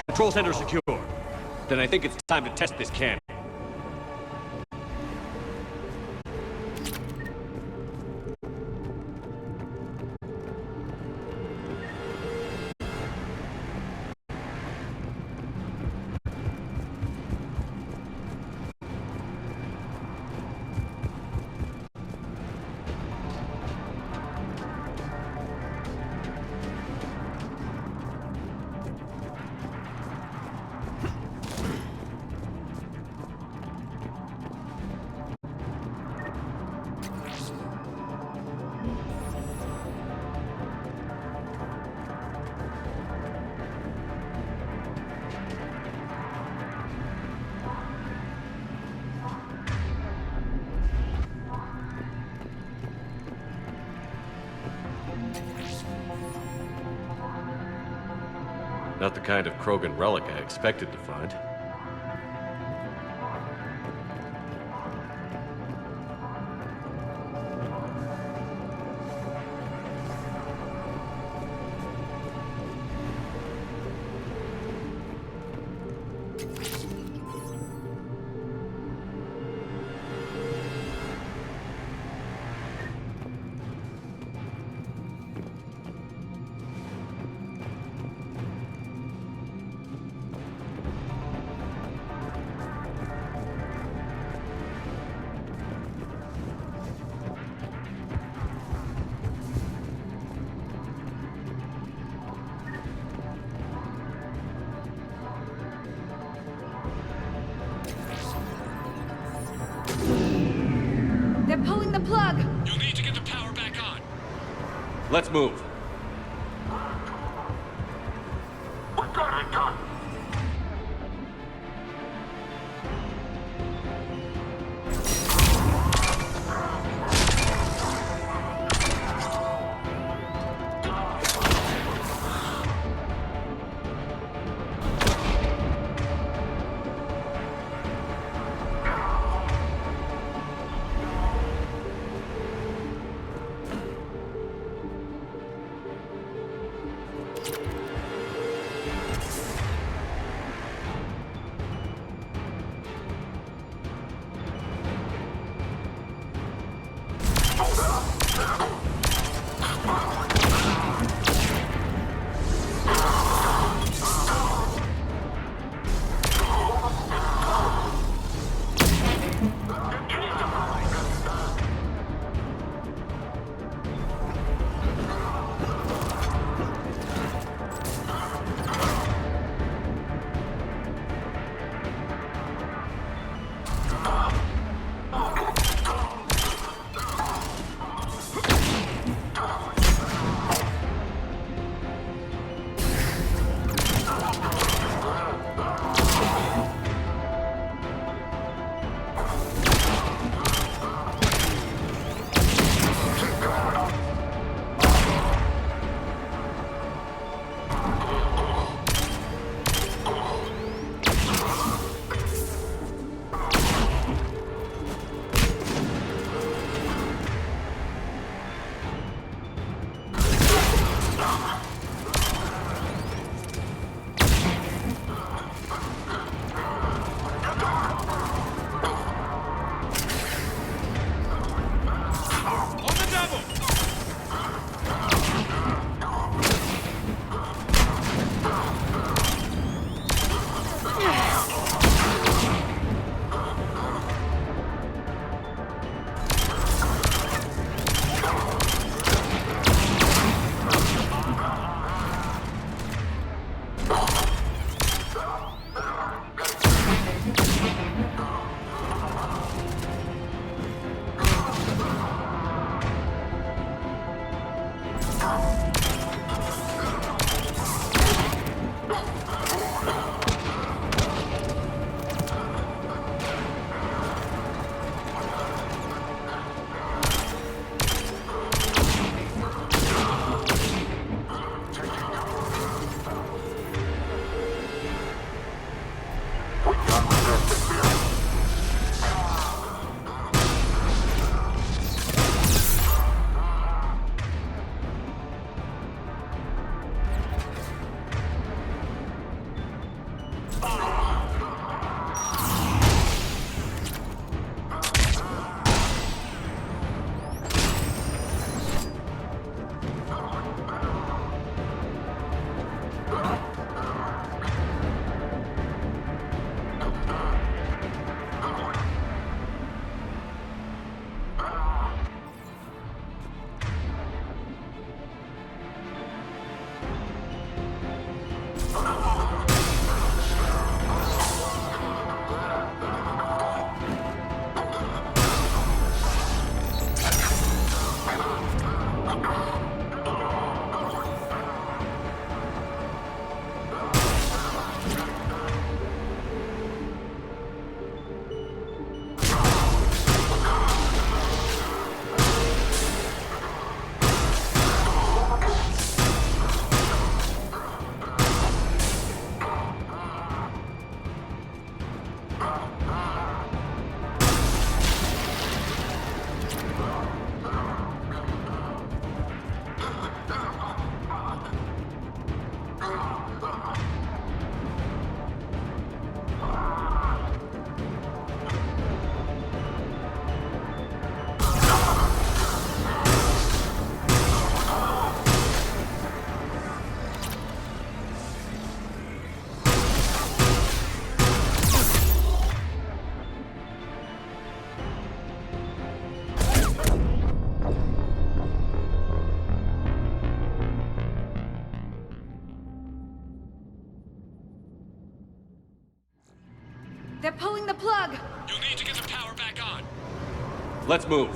Control center secure. Then I think it's time to test this cannon. Not the kind of Krogan relic I expected to find. They're pulling the plug! You'll need to get the power back on. Let's move. We got it done. They're pulling the plug! You'll need to get the power back on. Let's move.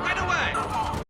Right away!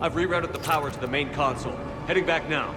I've rerouted the power to the main console. Heading back now.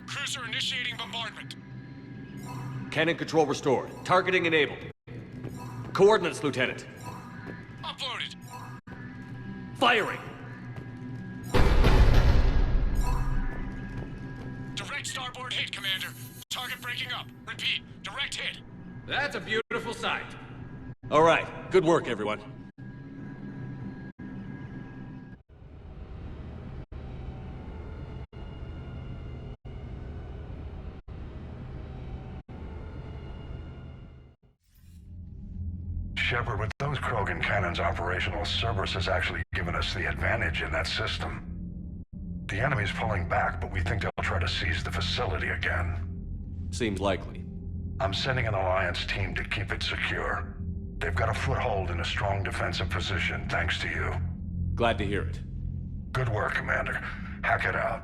Cruiser initiating bombardment. Cannon control restored. Targeting enabled. Coordinates, Lieutenant. Uploaded. Firing! Direct starboard hit, Commander. Target breaking up. Repeat, direct hit. That's a beautiful sight. All right, good work, everyone. Shepard, with those Krogan cannons operational, Cerberus has actually given us the advantage in that system. The enemy's pulling back, but we think they'll try to seize the facility again. Seems likely. I'm sending an Alliance team to keep it secure. They've got a foothold in a strong defensive position, thanks to you. Glad to hear it. Good work, Commander. Hack it out.